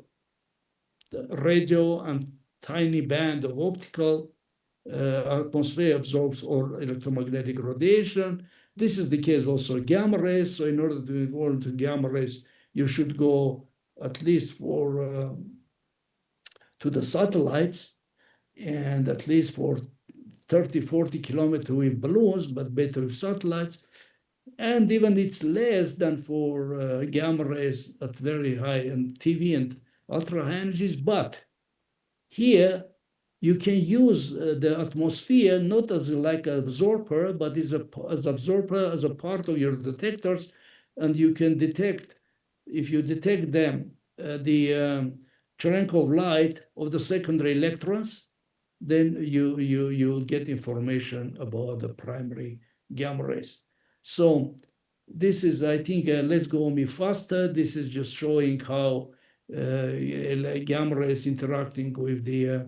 the radio and tiny band of optical. Atmosphere absorbs all electromagnetic radiation. This is the case also gamma rays. So in order to evolve into gamma rays, you should go at least to the satellites, and at least for 30, 40 kilometers with balloons, but better with satellites. And even it's less than for gamma rays at very high and TV and ultra high energies. But here you can use the atmosphere not as like an absorber, but as absorber as a part of your detectors, and you can detect, if you detect them, the chunk of light of the secondary electrons, then you get information about the primary gamma rays. So this is, I think, let's go me faster. This is just showing how gamma rays interacting with the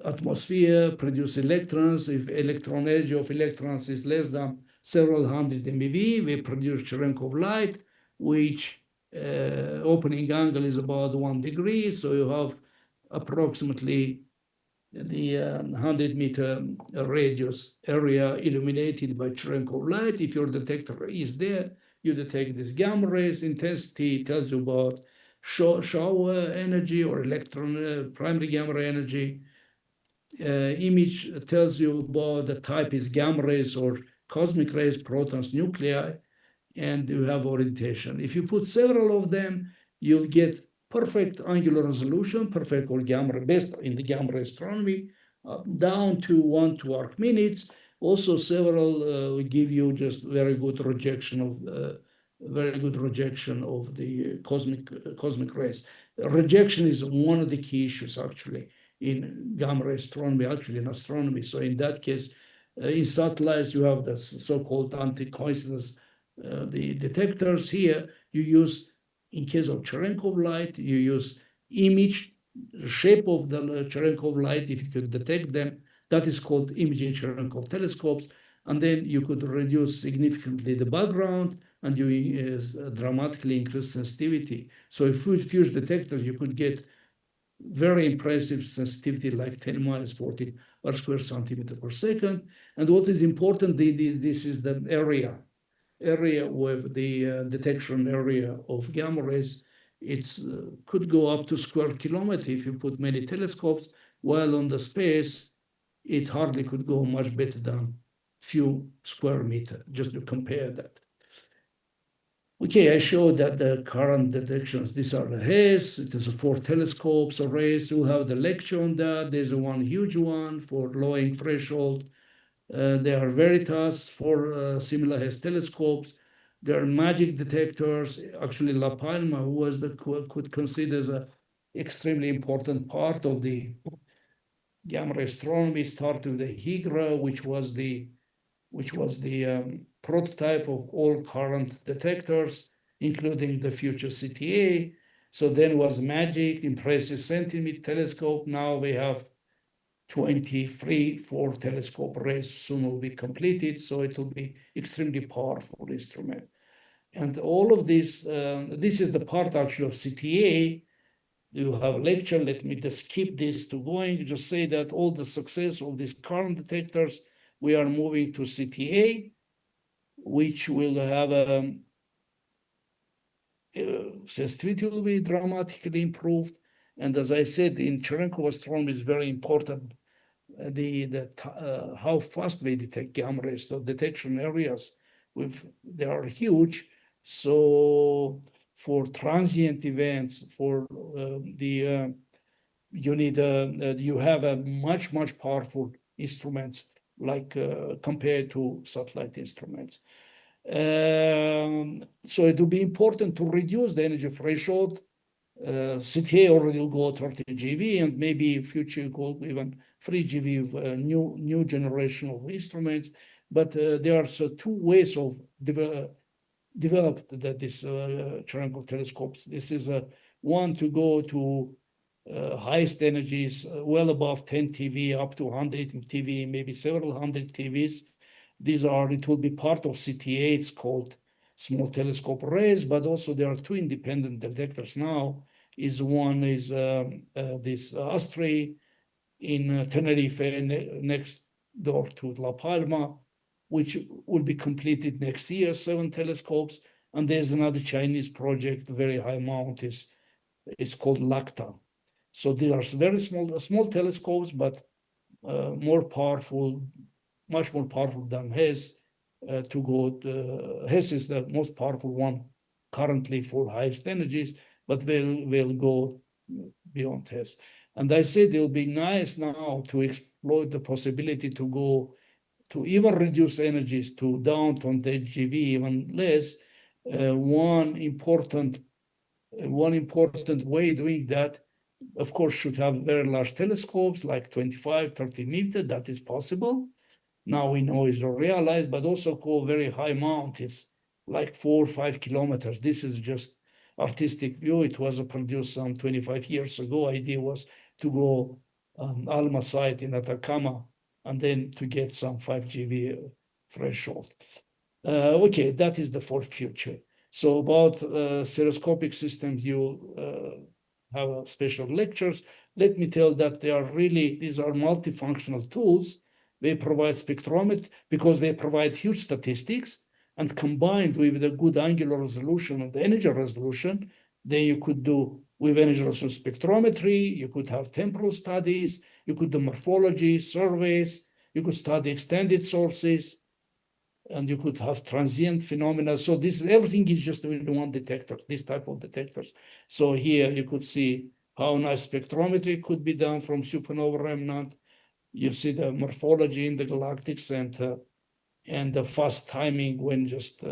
atmosphere, produce electrons. If electron energy of electrons is less than several hundred MeV, we produce chunk of light, which opening angle is about 1 degree. So you have approximately the 100-meter radius area illuminated by chunk of light. If your detector is there, you detect this gamma rays. Intensity tells you about shower energy or electron primary gamma ray energy. Image tells you about the type is gamma rays or cosmic rays, protons, nuclei, and you have orientation. If you put several of them, you'll get perfect angular resolution, perfect or gamma based in the gamma ray astronomy, down to 1 to arc minutes. Also, several give you just very good rejection of the cosmic rays. Rejection is one of the key issues actually in gamma ray astronomy, actually in astronomy. So in that case, In satellites, you have the so-called anti-coincidence the detectors. Here, you use, in case of Cherenkov light, you use image, the shape of the Cherenkov light, if you could detect them. That is called imaging Cherenkov telescopes. And then you could reduce significantly the background, and you dramatically increase sensitivity. So if you fuse detectors, you could get very impressive sensitivity, like 10 minus 40 per square centimeter per second. And what is important, this is the area with the detection area of gamma rays. It's could go up to square kilometer if you put many telescopes, while on the space, it hardly could go much better than few square meter, just to compare that. Okay, I showed that the current detections, these are the HAES, it is 4 telescopes arrays. We'll have the lecture on that. There's one huge one for lowering threshold. There are Veritas for similar HAES telescopes. There are magic detectors. Actually, La Palma, who was could consider as an extremely important part of the gamma ray astronomy, started with the HIGRA, which was the prototype of all current detectors, including the future CTA. So then was MAGIC, impressive centimeter telescope. Now we have 23 4 telescope arrays soon will be completed. So it will be extremely powerful instrument. And all of this, this is the part actually of CTA. You have a lecture. Let me just skip this to going. Just say that all the success of these current detectors, we are moving to CTA, which will have sensitivity will be dramatically improved. And as I said, in Cherenkov astronomy is very important. How fast we detect gamma rays, the detection areas, they are huge. So for transient events, for you have a much powerful instruments, like compared to satellite instruments. So it will be important to reduce the energy threshold. CTA already will go 30 GeV, and maybe future go even 3 GeV of new generation of instruments. But there are two ways of developed this Cherenkov telescopes. This is one to go to highest energies, well above 10 TeV, up to 100 TeV, maybe several hundred TeVs. It will be part of CTA. It's called small telescope arrays, but also there are two independent detectors now. One is this Astray in Tenerife, next door to La Palma, which will be completed next year, 7 telescopes. And there's another Chinese project, very high mount, is called LACTA. So they are very small telescopes, but more powerful, much more powerful than HAES. HAES is the most powerful one currently for highest energies, but they'll go beyond HAES. And I said it'll be nice now to exploit the possibility to go to even reduce energies to down to 10 GeV, even less. One important way doing that, of course, should have very large telescopes, like 25, 30 meters. That is possible. Now we know is realized, but also go very high mountains, like 4 or 5 kilometers. This is just artistic view. It was produced some 25 years ago. Idea was to go Alma site in Atacama, and then to get some 5 GeV threshold. Okay, that is the for future. So about stereoscopic systems, you have special lectures. Let me tell that these are multifunctional tools. They provide spectrometry because they provide huge statistics, and combined with the good angular resolution and the energy resolution, then you could do with energy resolution spectrometry, you could have temporal studies, you could do morphology, surveys, you could study extended sources, and you could have transient phenomena. So everything is just in one detector, this type of detectors. So here you could see how nice spectrometry could be done from supernova remnant. You see the morphology in the galactics and the fast timing when just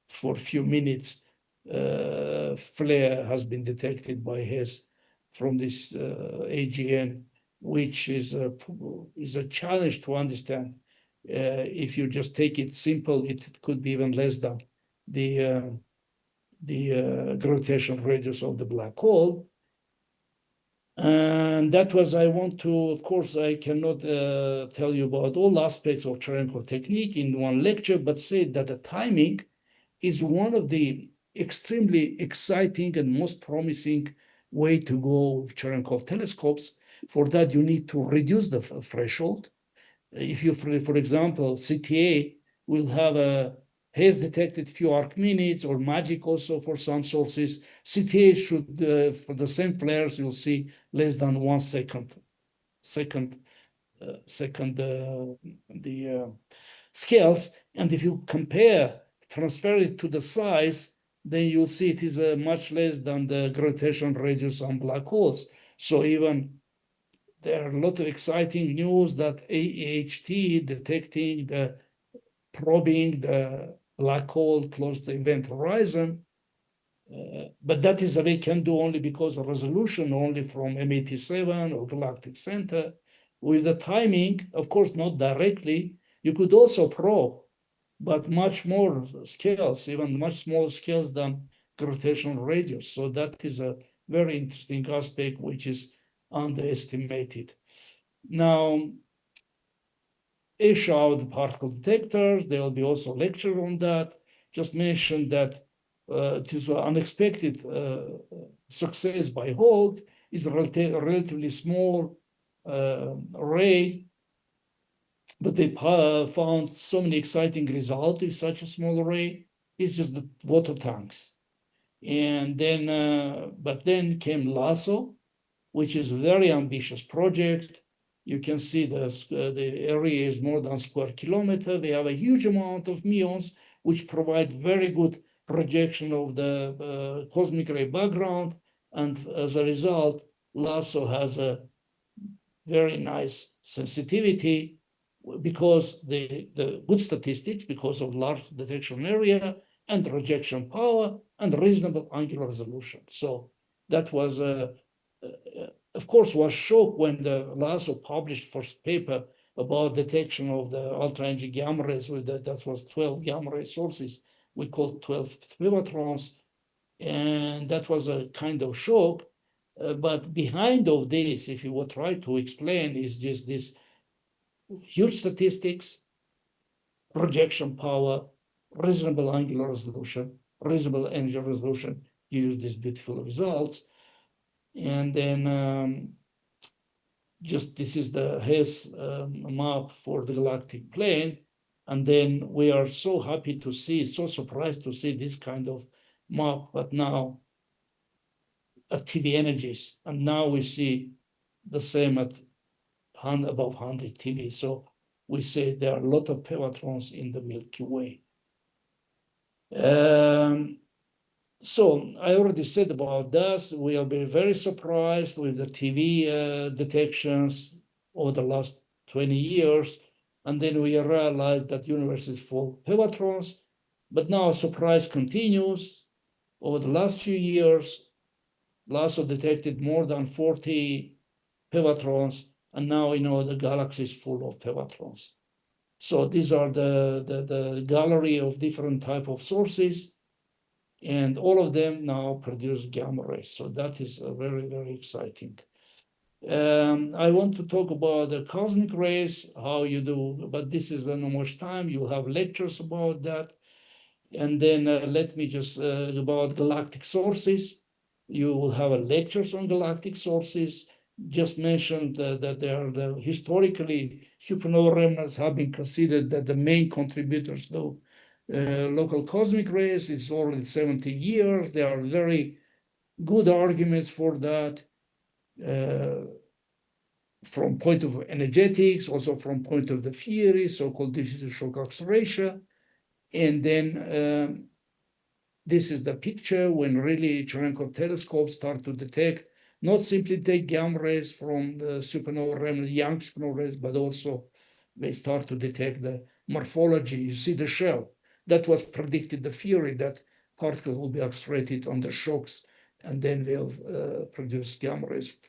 for a few minutes flare has been detected by HAES from this AGN, which is a challenge to understand. If you just take it simple, it could be even less than the gravitational radius of the black hole. And that was, I want to, of course, I cannot tell you about all aspects of Cherenkov technique in one lecture, but say that the timing is one of the extremely exciting and most promising way to go with Cherenkov telescopes. For that, you need to reduce the threshold. If you, for example, CTA will have a has detected few arc minutes or magic also for some sources. CTA should, for the same flares, you'll see less than 1 second. The scales. And if you transfer it to the size, then you'll see it is much less than the gravitational radius on black holes. So even there are a lot of exciting news that AEHT detecting probing the black hole close to the event horizon. But that is they can do only because of resolution, only from M87 or galactic center. With the timing, of course, not directly. You could also probe, but much more scales, even much smaller scales than gravitational radius. So that is a very interesting aspect, which is underestimated. Now, Asia, the particle detectors, there will be also a lecture on that. Just mentioned that it is an unexpected success by Hawke. It's a relatively small array, but they found so many exciting results with such a small array. It's just the water tanks. And then, but then came LASSO, which is a very ambitious project. You can see the area is more than square kilometer. They have a huge amount of muons, which provide very good projection of the cosmic ray background. And as a result, LASSO has a very nice sensitivity because the good statistics, because of large detection area and rejection power and reasonable angular resolution. So that was of course, was shocked when the LASSO published first paper about detection of the ultra-energy gamma rays with that was 12 gamma ray sources. We called 12 pivotrons, and that was a kind of shock. But behind of this, if you will try to explain, is just this huge statistics, projection power, reasonable angular resolution, reasonable angular resolution give you these beautiful results. And then just this is the Hess map for the galactic plane. And then we are so happy to see, so surprised to see this kind of map, but now at TV energies. And now we see the same at above 100 TV. So we say there are a lot of pivotrons in the Milky Way. So I already said about this. We have been very surprised with the TV detections over the last 20 years. And then we realized that the universe is full of pivotrons. But now surprise continues. Over the last few years, LASSO detected more than 40 pivotrons. And now we know the galaxy is full of pivotrons. So these are the gallery of different type of sources. And all of them now produce gamma rays. So that is very, very exciting. I want to talk about the cosmic rays, how you do, but this is not much time. You'll have lectures about that. And then let me just, about galactic sources. You will have lectures on galactic sources. Just mentioned that there are historically supernova remnants have been considered that the main contributors to local cosmic rays. It's already 70 years. There are very good arguments for that from point of energetics, also from point of the theory, so-called diffusive shock acceleration. And then this is the picture when really Cherenkov telescopes start to detect, not simply take gamma rays from the supernova remnant, young supernova rays, but also they start to detect the morphology. You see the shell. That was predicted, the theory that particles will be accelerated on the shocks, and then they'll produce gamma rays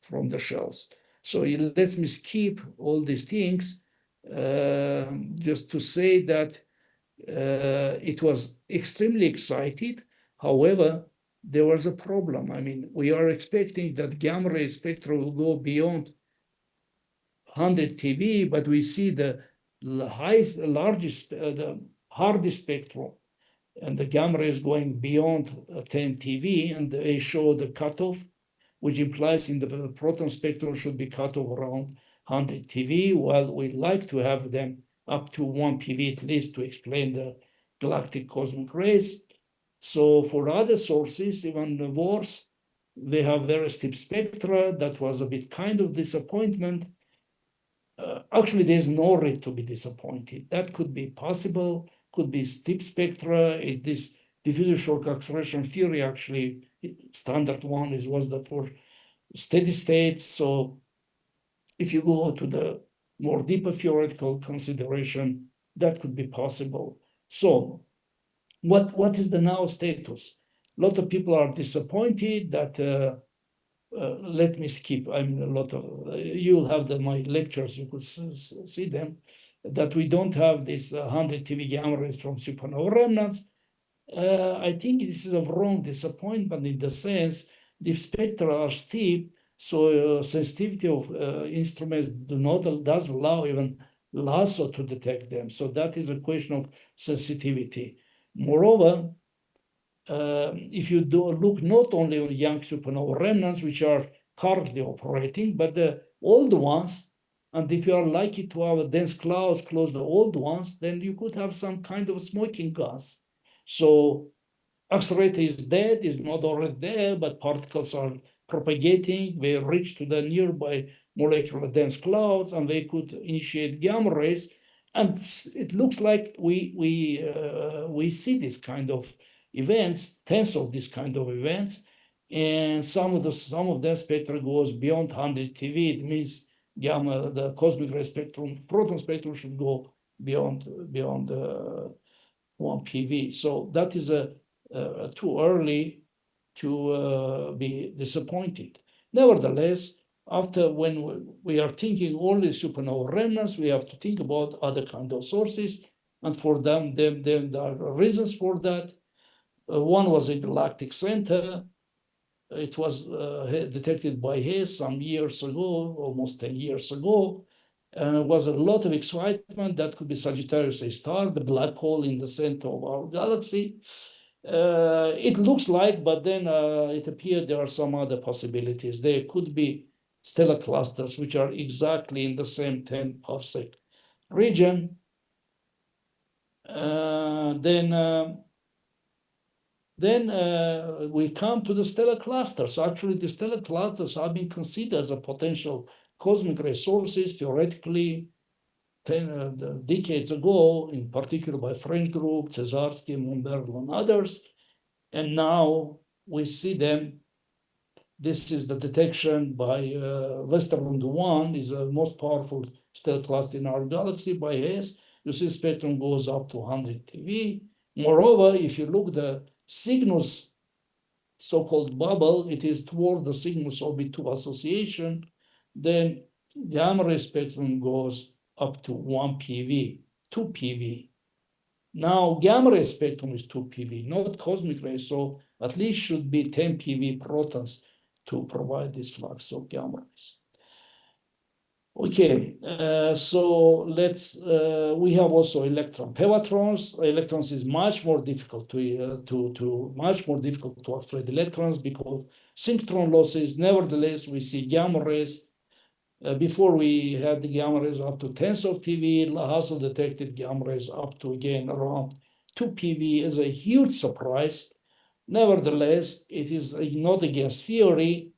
from the shells. So it lets me skip all these things just to say that it was extremely excited. However, there was a problem. I mean, we are expecting that gamma ray spectra will go beyond 100 TeV, but we see the largest, the hardest spectrum, and the gamma ray is going beyond 10 TeV, and they show the cutoff, which implies in the proton spectrum should be cut off around 100 TeV, while we like to have them up to 1 PV at least to explain the galactic cosmic rays. So for other sources, even worse, they have very steep spectra. That was a bit kind of disappointment. Actually, there's no reason to be disappointed. That could be possible, could be steep spectra. This diffusion shock acceleration theory, actually, standard one was that for steady state. So if you go to the more deeper theoretical consideration, that could be possible. So what is the now status? A lot of people are disappointed that let me skip. I mean, a lot of you'll have my lectures. You could see them. That we don't have this 100 TeV gamma rays from supernova remnants. I think this is a wrong disappointment in the sense the spectra are steep, so sensitivity of instruments does allow even LASSO to detect them. So that is a question of sensitivity. Moreover, if you do look not only on young supernova remnants, which are currently operating, but the old ones, and if you are likely to have dense clouds close the old ones, then you could have some kind of smoking gas. So accelerator is dead, is not already there, but particles are propagating. They reach to the nearby molecular dense clouds, and they could initiate gamma rays. And it looks like we see this kind of events, tens of these kind of events, and some of their spectra goes beyond 100 TeV. It means gamma, the cosmic ray spectrum, proton spectrum should go beyond 1 PV. So that is too early to be disappointed. Nevertheless, after when we are thinking only supernova remnants, we have to think about other kind of sources, and for them there are reasons for that. One was a galactic center. It was detected by Hess some years ago, almost 10 years ago. Was a lot of excitement. That could be Sagittarius A star, the black hole in the center of our galaxy. It looks like, but then it appeared there are some other possibilities. There could be stellar clusters, which are exactly in the same 10 parsec region. Then we come to the stellar clusters. So actually, the stellar clusters have been considered as a potential cosmic ray sources theoretically 10 decades ago, in particular by French group, Cesarsky, Monberlo, and others. And now we see them. This is the detection by Westerlund 1, is the most powerful stellar cluster in our galaxy by Hess. You see spectrum goes up to 100 TeV. Moreover, if you look the Cygnus so-called bubble, it is toward the Cygnus orbit 2 association, then gamma ray spectrum goes up to 1 PV, 2 PV. Now, gamma ray spectrum is 2 PV, not cosmic rays, so at least should be 10 PV protons to provide this flux of gamma rays. Okay, so we have also electron pevatrons. Electrons is much more difficult to accelerate electrons because synchrotron losses. Nevertheless, we see gamma rays. Before we had the gamma rays up to tens of TeV, LASSO detected gamma rays up to again around 2 PV as a huge surprise. Nevertheless, it is not against theory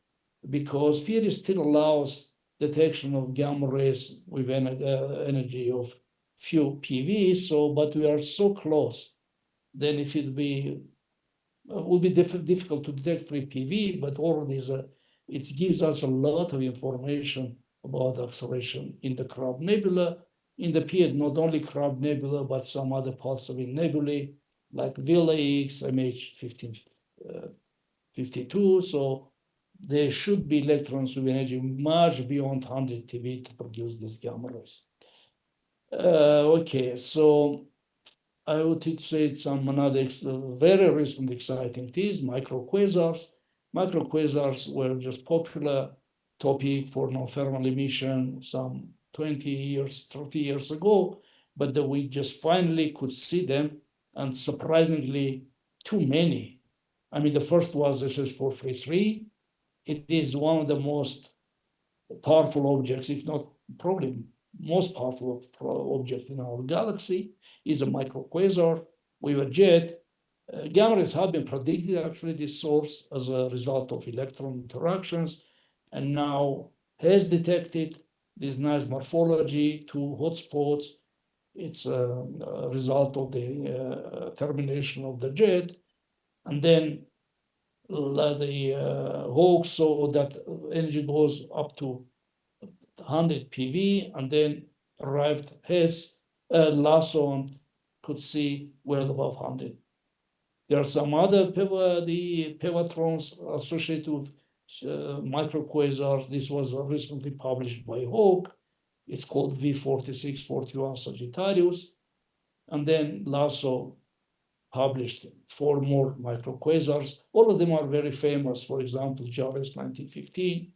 because theory still allows detection of gamma rays with energy of few PV. So, but we are so close. Then if it will be difficult to detect 3 PV, but already it gives us a lot of information about acceleration in the Crab Nebula. In the period, not only Crab Nebula, but some other pulsar nebulae like Vela X, MH52. So there should be electrons with energy much beyond 100 TeV to produce these gamma rays. Okay, so I would say some another very recent exciting things, microquasars. Microquasars were just popular topic for non-thermal emission some 20 years, 30 years ago, but we just finally could see them, and surprisingly, too many. I mean, the first was SS433. It is one of the most powerful objects, if not probably most powerful object in our galaxy, is a microquasar with a jet. Gamma rays have been predicted actually this source as a result of electron interactions, and now has detected this nice morphology, two hotspots. It's a result of the termination of the jet, and then the Hawk saw that energy goes up to 100 PV, and then arrived his lasso and could see well above 100. There are some other the pivotrons associated with microquasars. This was recently published by Hawk. It's called V4641 Sagittarius. And then Lasso published 4 more microquasars. All of them are very famous. For example, JARES 1915,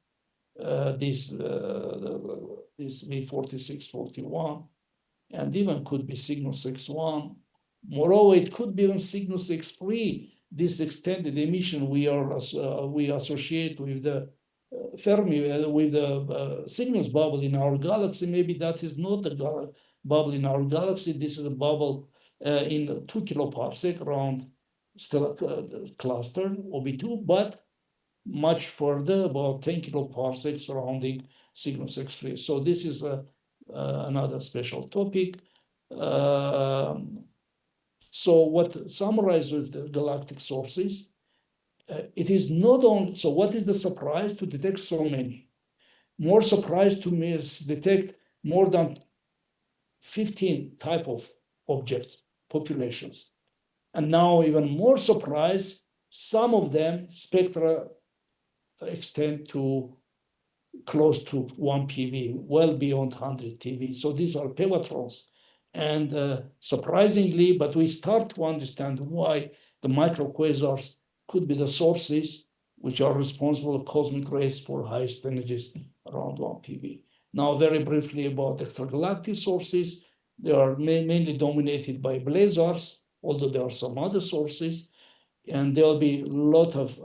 this V4641, and even could be Cygnus X1. Moreover, it could be even Cygnus X3. This extended emission we associate with the Fermi, with the Cygnus bubble in our galaxy. Maybe that is not a bubble in our galaxy. This is a bubble in 2 kiloparsec around stellar cluster OB2, but much further, about 10 kiloparsecs surrounding Cygnus X3. So this is another special topic. So what summarizes the galactic sources, it is not only, so what is the surprise to detect so many? More surprise to me is detect more than 15 type of objects, populations. And now even more surprise, some of them spectra extend to close to 1 PV, well beyond 100 TeV. So these are pivotrons. And surprisingly, but we start to understand why the microquasars could be the sources which are responsible for cosmic rays for highest energies around 1 PV. Now, very briefly about extragalactic sources. They are mainly dominated by blazars, although there are some other sources. And there'll be a lot of,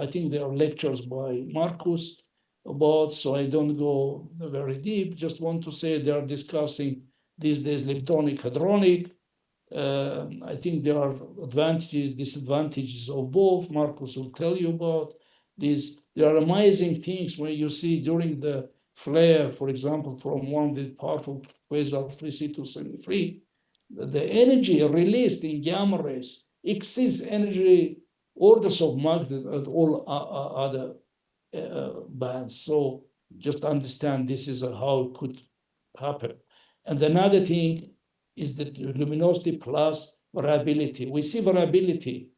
I think there are lectures by Marcus about, so I don't go very deep, just want to say they are discussing these days leptonic, hadronic. I think there are advantages, disadvantages of both. Marcus will tell you about these. There are amazing things when you see during the flare, for example, from one of the powerful quasar 3C273, the energy released in gamma rays exceeds energy orders of magnitude at all other bands. So just understand this is how it could happen. And another thing is the luminosity plus variability. We see variability.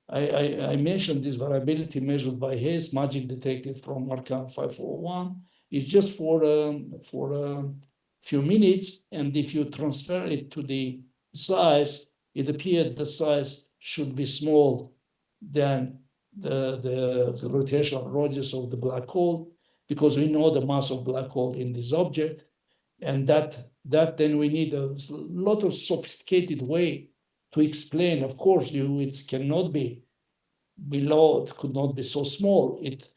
I mentioned this variability measured by Hayes, magic detected from Arcan 541. It's just for a few minutes, and if you transfer it to the size, it appeared the size should be small than the rotational radius of the black hole, because we know the mass of black hole in this object, and that then we need a lot of sophisticated way to explain. Of course, it cannot be below, it could not be so small. It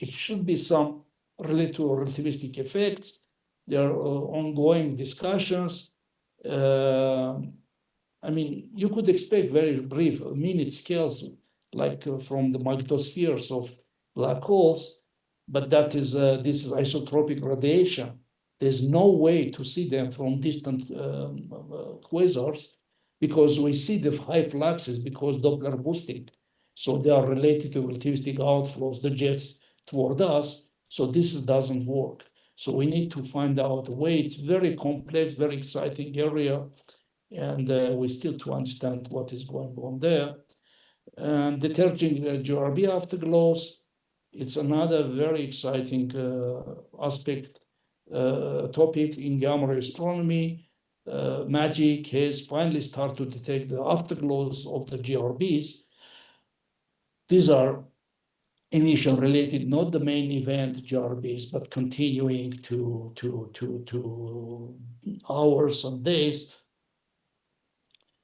should be some related to relativistic effects. There are ongoing discussions. I mean, you could expect very brief minute scales, like from the magnetospheres of black holes, but that is this is isotropic radiation. There's no way to see them from distant quasars, because we see the high fluxes because Doppler boosting. So they are related to relativistic outflows, the jets toward us. So this doesn't work. So we need to find out a way. It's very complex, very exciting area, and we still to understand what is going on there. And deterging GRB afterglows, it's another very exciting aspect, topic in gamma ray astronomy. magic has finally started to detect the afterglows of the GRBs. These are emission related, not the main event GRBs, but continuing to hours and days.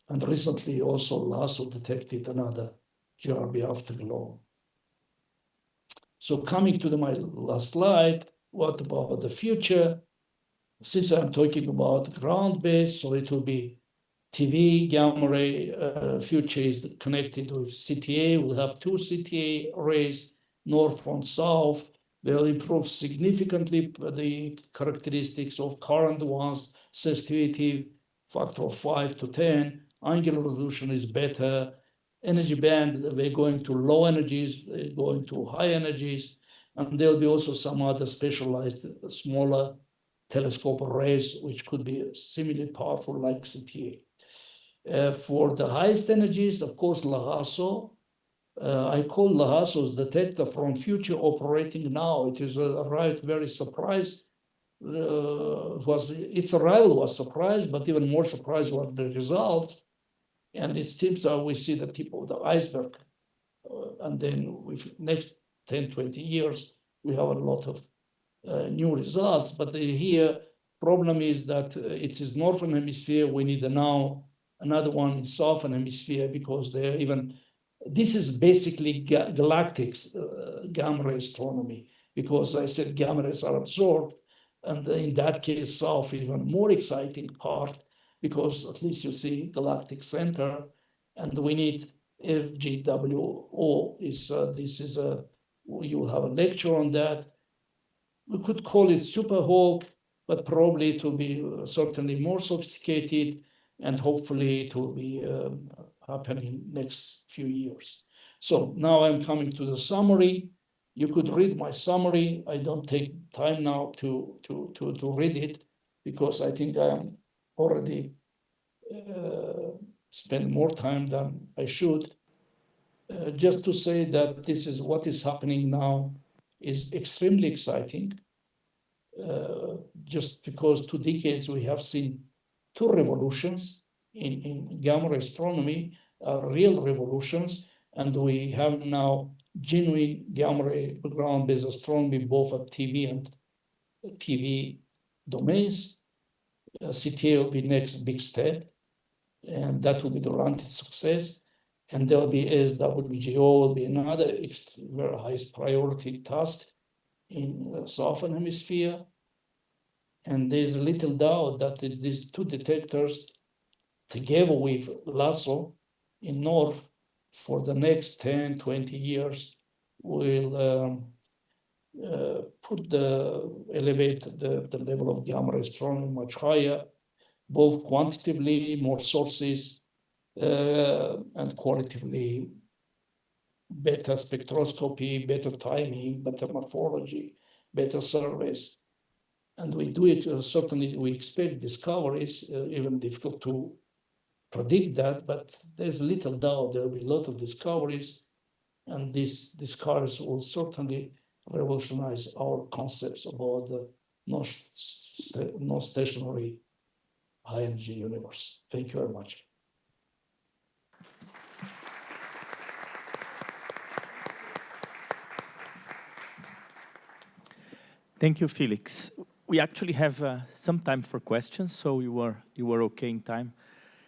And recently also LASO detected another GRB afterglow. So coming to my last slide, what about the future? Since I'm talking about ground-based, so it will be TV, gamma ray, future is connected with CTA. We'll have two CTA arrays, north and south. They'll improve significantly the characteristics of current ones, sensitivity factor of 5 to 10. Angular resolution is better. Energy band, they're going to low energies, they're going to high energies. And there'll be also some other specialized smaller telescope arrays, which could be similarly powerful like CTA. For the highest energies, of course, LHAASO. I call LHAASO's detector from future operating now. It is arrived very surprised. Its arrival was surprised, but even more surprised were the results. And it seems that we see the tip of the iceberg. And then with next 10, 20 years, we have a lot of new results. But here, problem is that it is northern hemisphere. We need now another one in southern hemisphere because they're even, this is basically galactic gamma ray astronomy, because I said gamma rays are absorbed. And in that case, south is even more exciting part, because at least you see galactic center, and we need FGWO is, this is a, you will have a lecture on that. We could call it Super Hawk, but probably it will be certainly more sophisticated, and hopefully it will be happening next few years. So now I'm coming to the summary. You could read my summary. I don't take time now to read it, because I think I am already spend more time than I should. Just to say that this is what is happening now is extremely exciting. Just because 2 decades we have seen 2 revolutions in gamma ray astronomy, real revolutions, and we have now genuine gamma ray ground-based astronomy both at TV and PV domains. CTA will be next big step, and that will be guaranteed success. And there will be SWGO will be another very highest priority task in southern hemisphere. And there's little doubt that these 2 detectors, together with LASO in north, for the next 10, 20 years, will elevate the level of gamma ray astronomy much higher, both quantitatively, more sources, and qualitatively, better spectroscopy, better timing, better morphology, better surveys. And we do it, certainly we expect discoveries, even difficult to predict that, but there's little doubt there will be a lot of discoveries, and these discoveries will certainly revolutionize our concepts about the non-stationary high-energy universe. Thank you very much. Thank you, Felix. We actually have some time for questions, so you were okay in time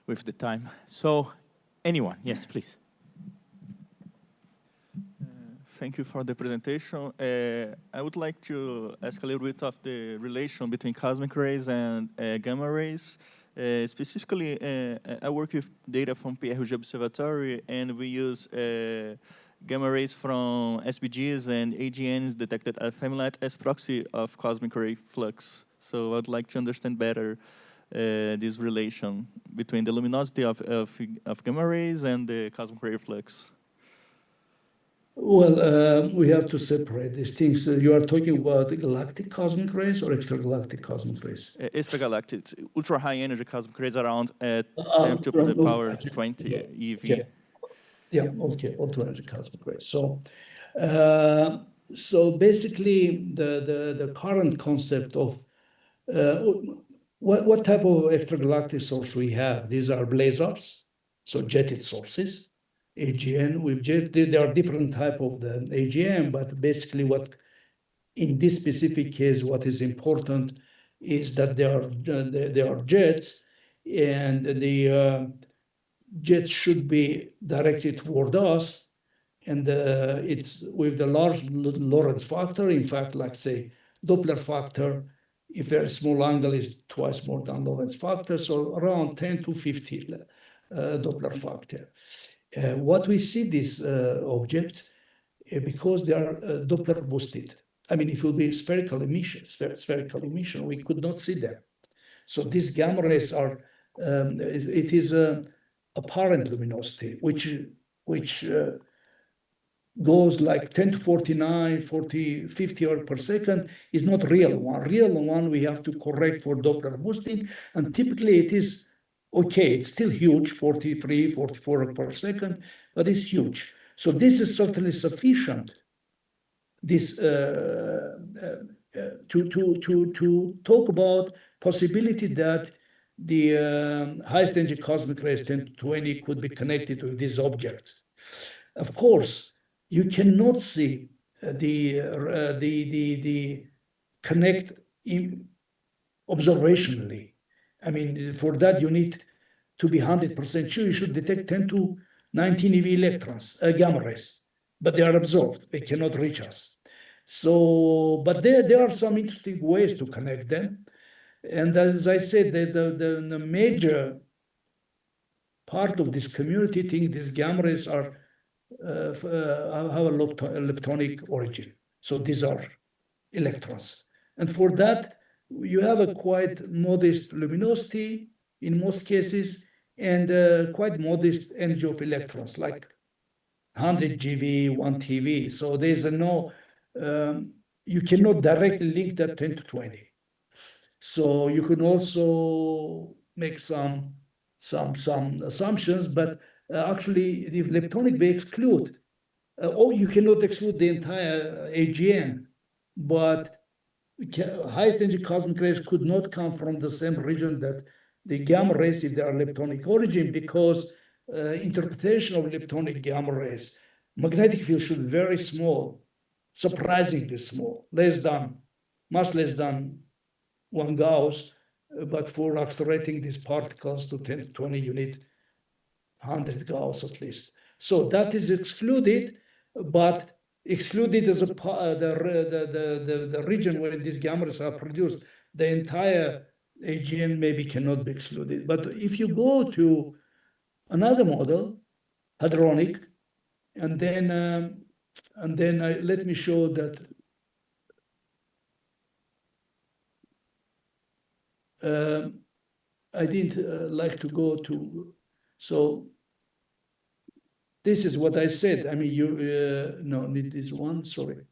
with the time. So, anyone? Yes, please. Thank you for the presentation. I would like to ask a little bit of the relation between cosmic rays and gamma rays. Specifically, I work with data from PRG Observatory, and we use gamma rays from SBGs and AGNs detected at Familat as proxy of cosmic ray flux. So I'd like to understand better this relation between the luminosity of gamma rays and the cosmic ray flux. Well, we have to separate these things. You are talking about galactic cosmic rays or extragalactic cosmic rays? Extragalactic, ultra high energy cosmic rays around 10 to the power 20 EV. Yeah, okay, ultra energy cosmic rays. So basically, the current concept of what type of extragalactic source we have? These are blazars, so jetted sources. AGN with jet, there are different type of the AGN, but basically what in this specific case, what is important is that there are jets, and the jets should be directed toward us, and it's with the large Lorentz factor. In fact, like say Doppler factor, if very small angle is twice more than Lorentz factor, so around 10 to 50 Doppler factor. What we see these objects because they are Doppler boosted. I mean, if it will be spherical emission, we could not see them. So these gamma rays are, it is a apparent luminosity, which goes like 10 to 49, 40, 50 hours per second is not real one. Real one we have to correct for Doppler boosting, and typically it is okay. It's still huge, 43, 44 per second, but it's huge. So this is certainly sufficient. This to talk about possibility that the highest energy cosmic rays 10 to 20 could be connected with these objects. Of course, you cannot see the connect observationally. I mean, for that you need to be 100% sure. You should detect 10 to 19 EV electrons, gamma rays, but they are absorbed. They cannot reach us. So, but there are some interesting ways to connect them. And as I said, the major part of this community think these gamma rays are have a leptonic origin. So these are electrons. And for that, you have a quite modest luminosity in most cases, and quite modest energy of electrons, like 100 GeV, 1 TeV. So there's you cannot directly link that 10 to 20. So you can also make some assumptions, but actually, the leptonic they exclude, or you cannot exclude the entire AGN, but highest energy cosmic rays could not come from the same region that the gamma rays if they are leptonic origin, because interpretation of leptonic gamma rays, magnetic field should be very small, surprisingly small, much less than 1 Gauss, but for accelerating these particles to 10 to 20, you need 100 Gauss at least. So that is excluded, but excluded as the region where these gamma rays are produced. The entire AGN maybe cannot be excluded. But if you go to another model, hadronic, and then let me show that I didn't like to go to, so this is what I said. I mean, no, need this one, sorry.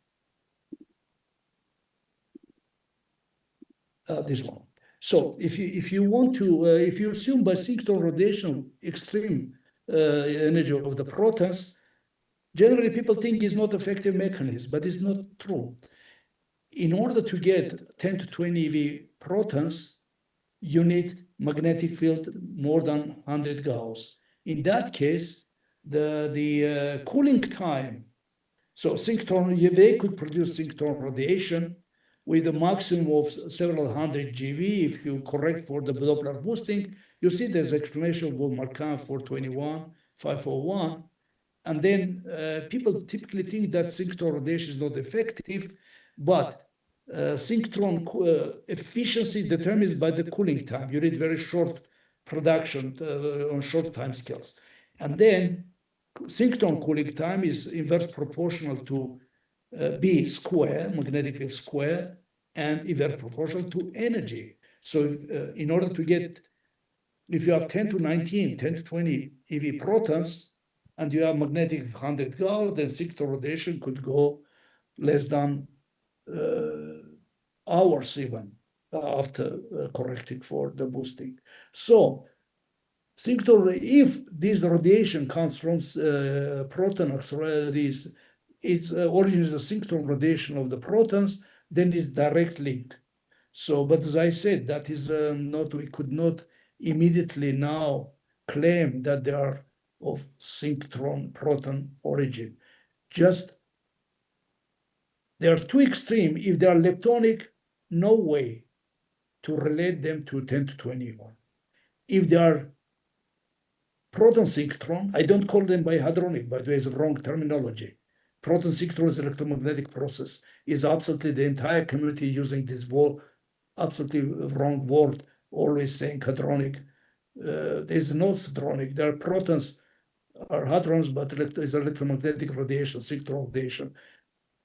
This one. So if you want to, if you assume by synchrotron radiation extreme energy of the protons, generally people think it's not effective mechanism, but it's not true. In order to get 10 to 20 EV protons, you need magnetic field more than 100 Gauss. In that case, the cooling time, so synchrotron, they could produce synchrotron radiation with a maximum of several hundred GeV. If you correct for the Doppler boosting, you see there's explanation of Markov 421, 501. And then people typically think that synchrotron radiation is not effective, but synchrotron efficiency determined by the cooling time. You need very short production on short time scales. And then synchrotron cooling time is inverse proportional to B square, magnetic field square, and inverse proportional to energy. So in order to get, if you have 10 to 19, 10 to 20 EV protons, and you have magnetic 100 Gauss, then synchrotron radiation could go less than hours even after correcting for the boosting. So synchrotron, if this radiation comes from proton accelerators, its origin is the synchrotron radiation of the protons, then it's direct link. So, but as I said, that is not, we could not immediately now claim that they are of synchrotron proton origin. Just they are too extreme. If they are leptonic, no way to relate them to 10 to 21. If they are proton synchrotron, I don't call them bihadronic, by the way, it's wrong terminology. Proton synchrotron is electromagnetic process, is absolutely the entire community using this word, absolutely wrong word, always saying hadronic. There's no hadronic. There are protons are hadrons, but it's electromagnetic radiation, synchrotron radiation.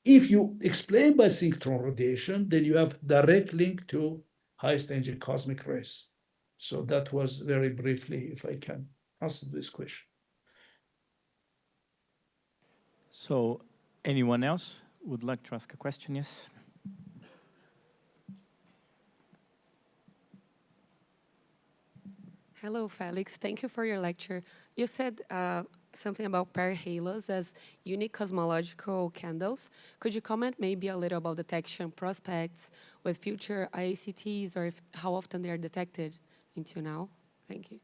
If you explain by synchrotron radiation, then you have direct link to highest energy cosmic rays. So that was very briefly, if I can answer this question. So anyone else would like to ask a question? Yes. Hello, Felix. Thank you for your lecture. You said something about perihalos as unique cosmological candles. Could you comment maybe a little about detection prospects with future IACTs, or how often they are detected until now? Thank you.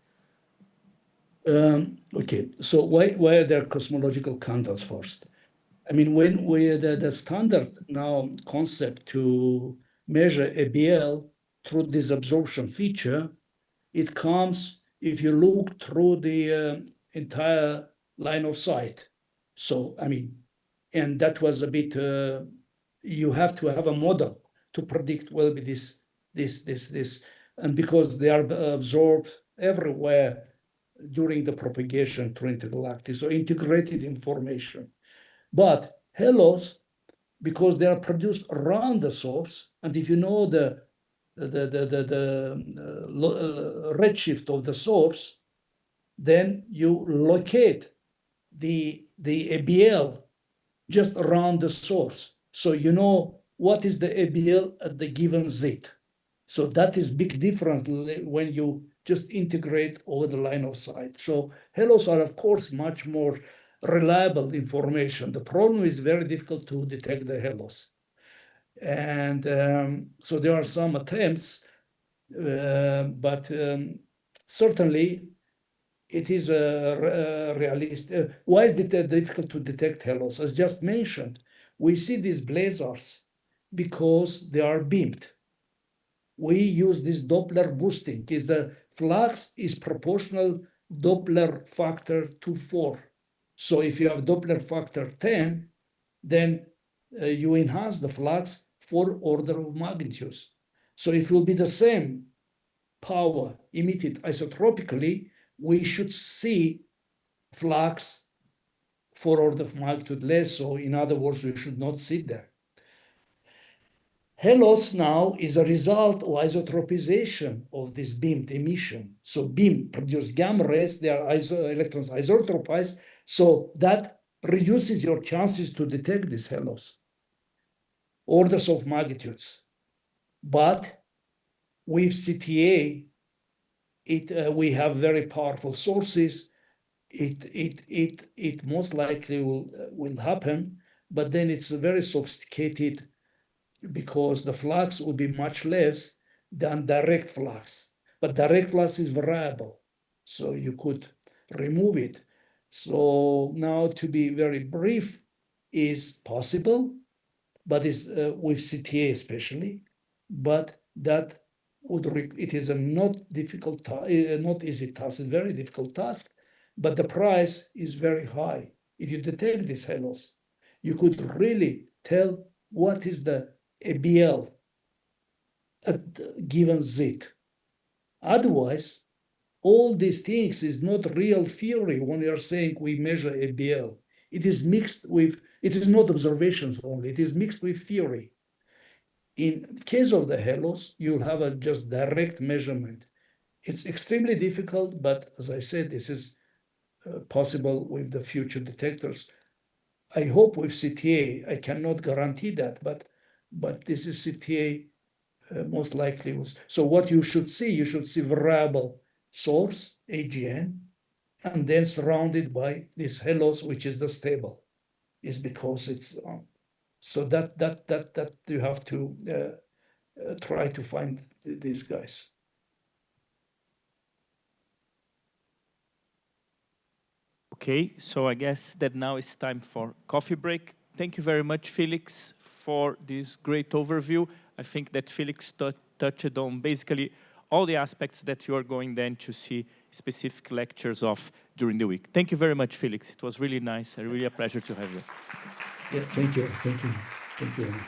Okay, so why are there cosmological candles first? I mean, when the standard now concept to measure ABL through this absorption feature, it comes if you look through the entire line of sight. So, I mean, and that was a bit, you have to have a model to predict will be this. And because they are absorbed everywhere during the propagation through intergalactic, so integrated information. But halos, because they are produced around the source, and if you know the redshift of the source, then you locate the ABL just around the source. So you know what is the ABL at the given Z. So that is big difference when you just integrate over the line of sight. So halos are, of course, much more reliable information. The problem is very difficult to detect the halos. And so there are some attempts, but certainly it is a realist. Why is it difficult to detect halos? As just mentioned, we see these blazars because they are beamed. We use this Doppler boosting. Is the flux is proportional Doppler factor to 4. So if you have Doppler factor 10, then you enhance the flux 4 order of magnitudes. So if it will be the same power emitted isotropically, we should see flux 4 order of magnitude less. So in other words, we should not sit there. Halos now is a result of isotropization of this beamed emission. So beam produce gamma rays, they are electrons isotropized, so that reduces your chances to detect these halos, orders of magnitudes. But with CTA, we have very powerful sources. It most likely will happen, but then it's very sophisticated because the flux will be much less than direct flux. But direct flux is variable, so you could remove it. So now, to be very brief, is possible, but is with CTA especially, but that it is a not difficult, not easy task, it's a very difficult task, but the price is very high. If you detect these halos, you could really tell what is the ABL at the given Z. Otherwise, all these things is not real theory when we are saying we measure ABL. It is mixed with, it is not observations only, it is mixed with theory. In case of the halos, you'll have a just direct measurement. It's extremely difficult, but as I said, this is possible with the future detectors. I hope with CTA, I cannot guarantee that, but this is CTA most likely was. So what you should see variable source, AGN, and then surrounded by this halos, which is the stable, is because it's so that you have to try to find these guys. Okay, so I guess that now it's time for coffee break. Thank you very much, Felix, for this great overview. I think that Felix touched on basically all the aspects that you are going then to see specific lectures of during the week. Thank you very much, Felix. It was really nice and really a pleasure to have you. Yeah, thank you. Thank you. Thank you.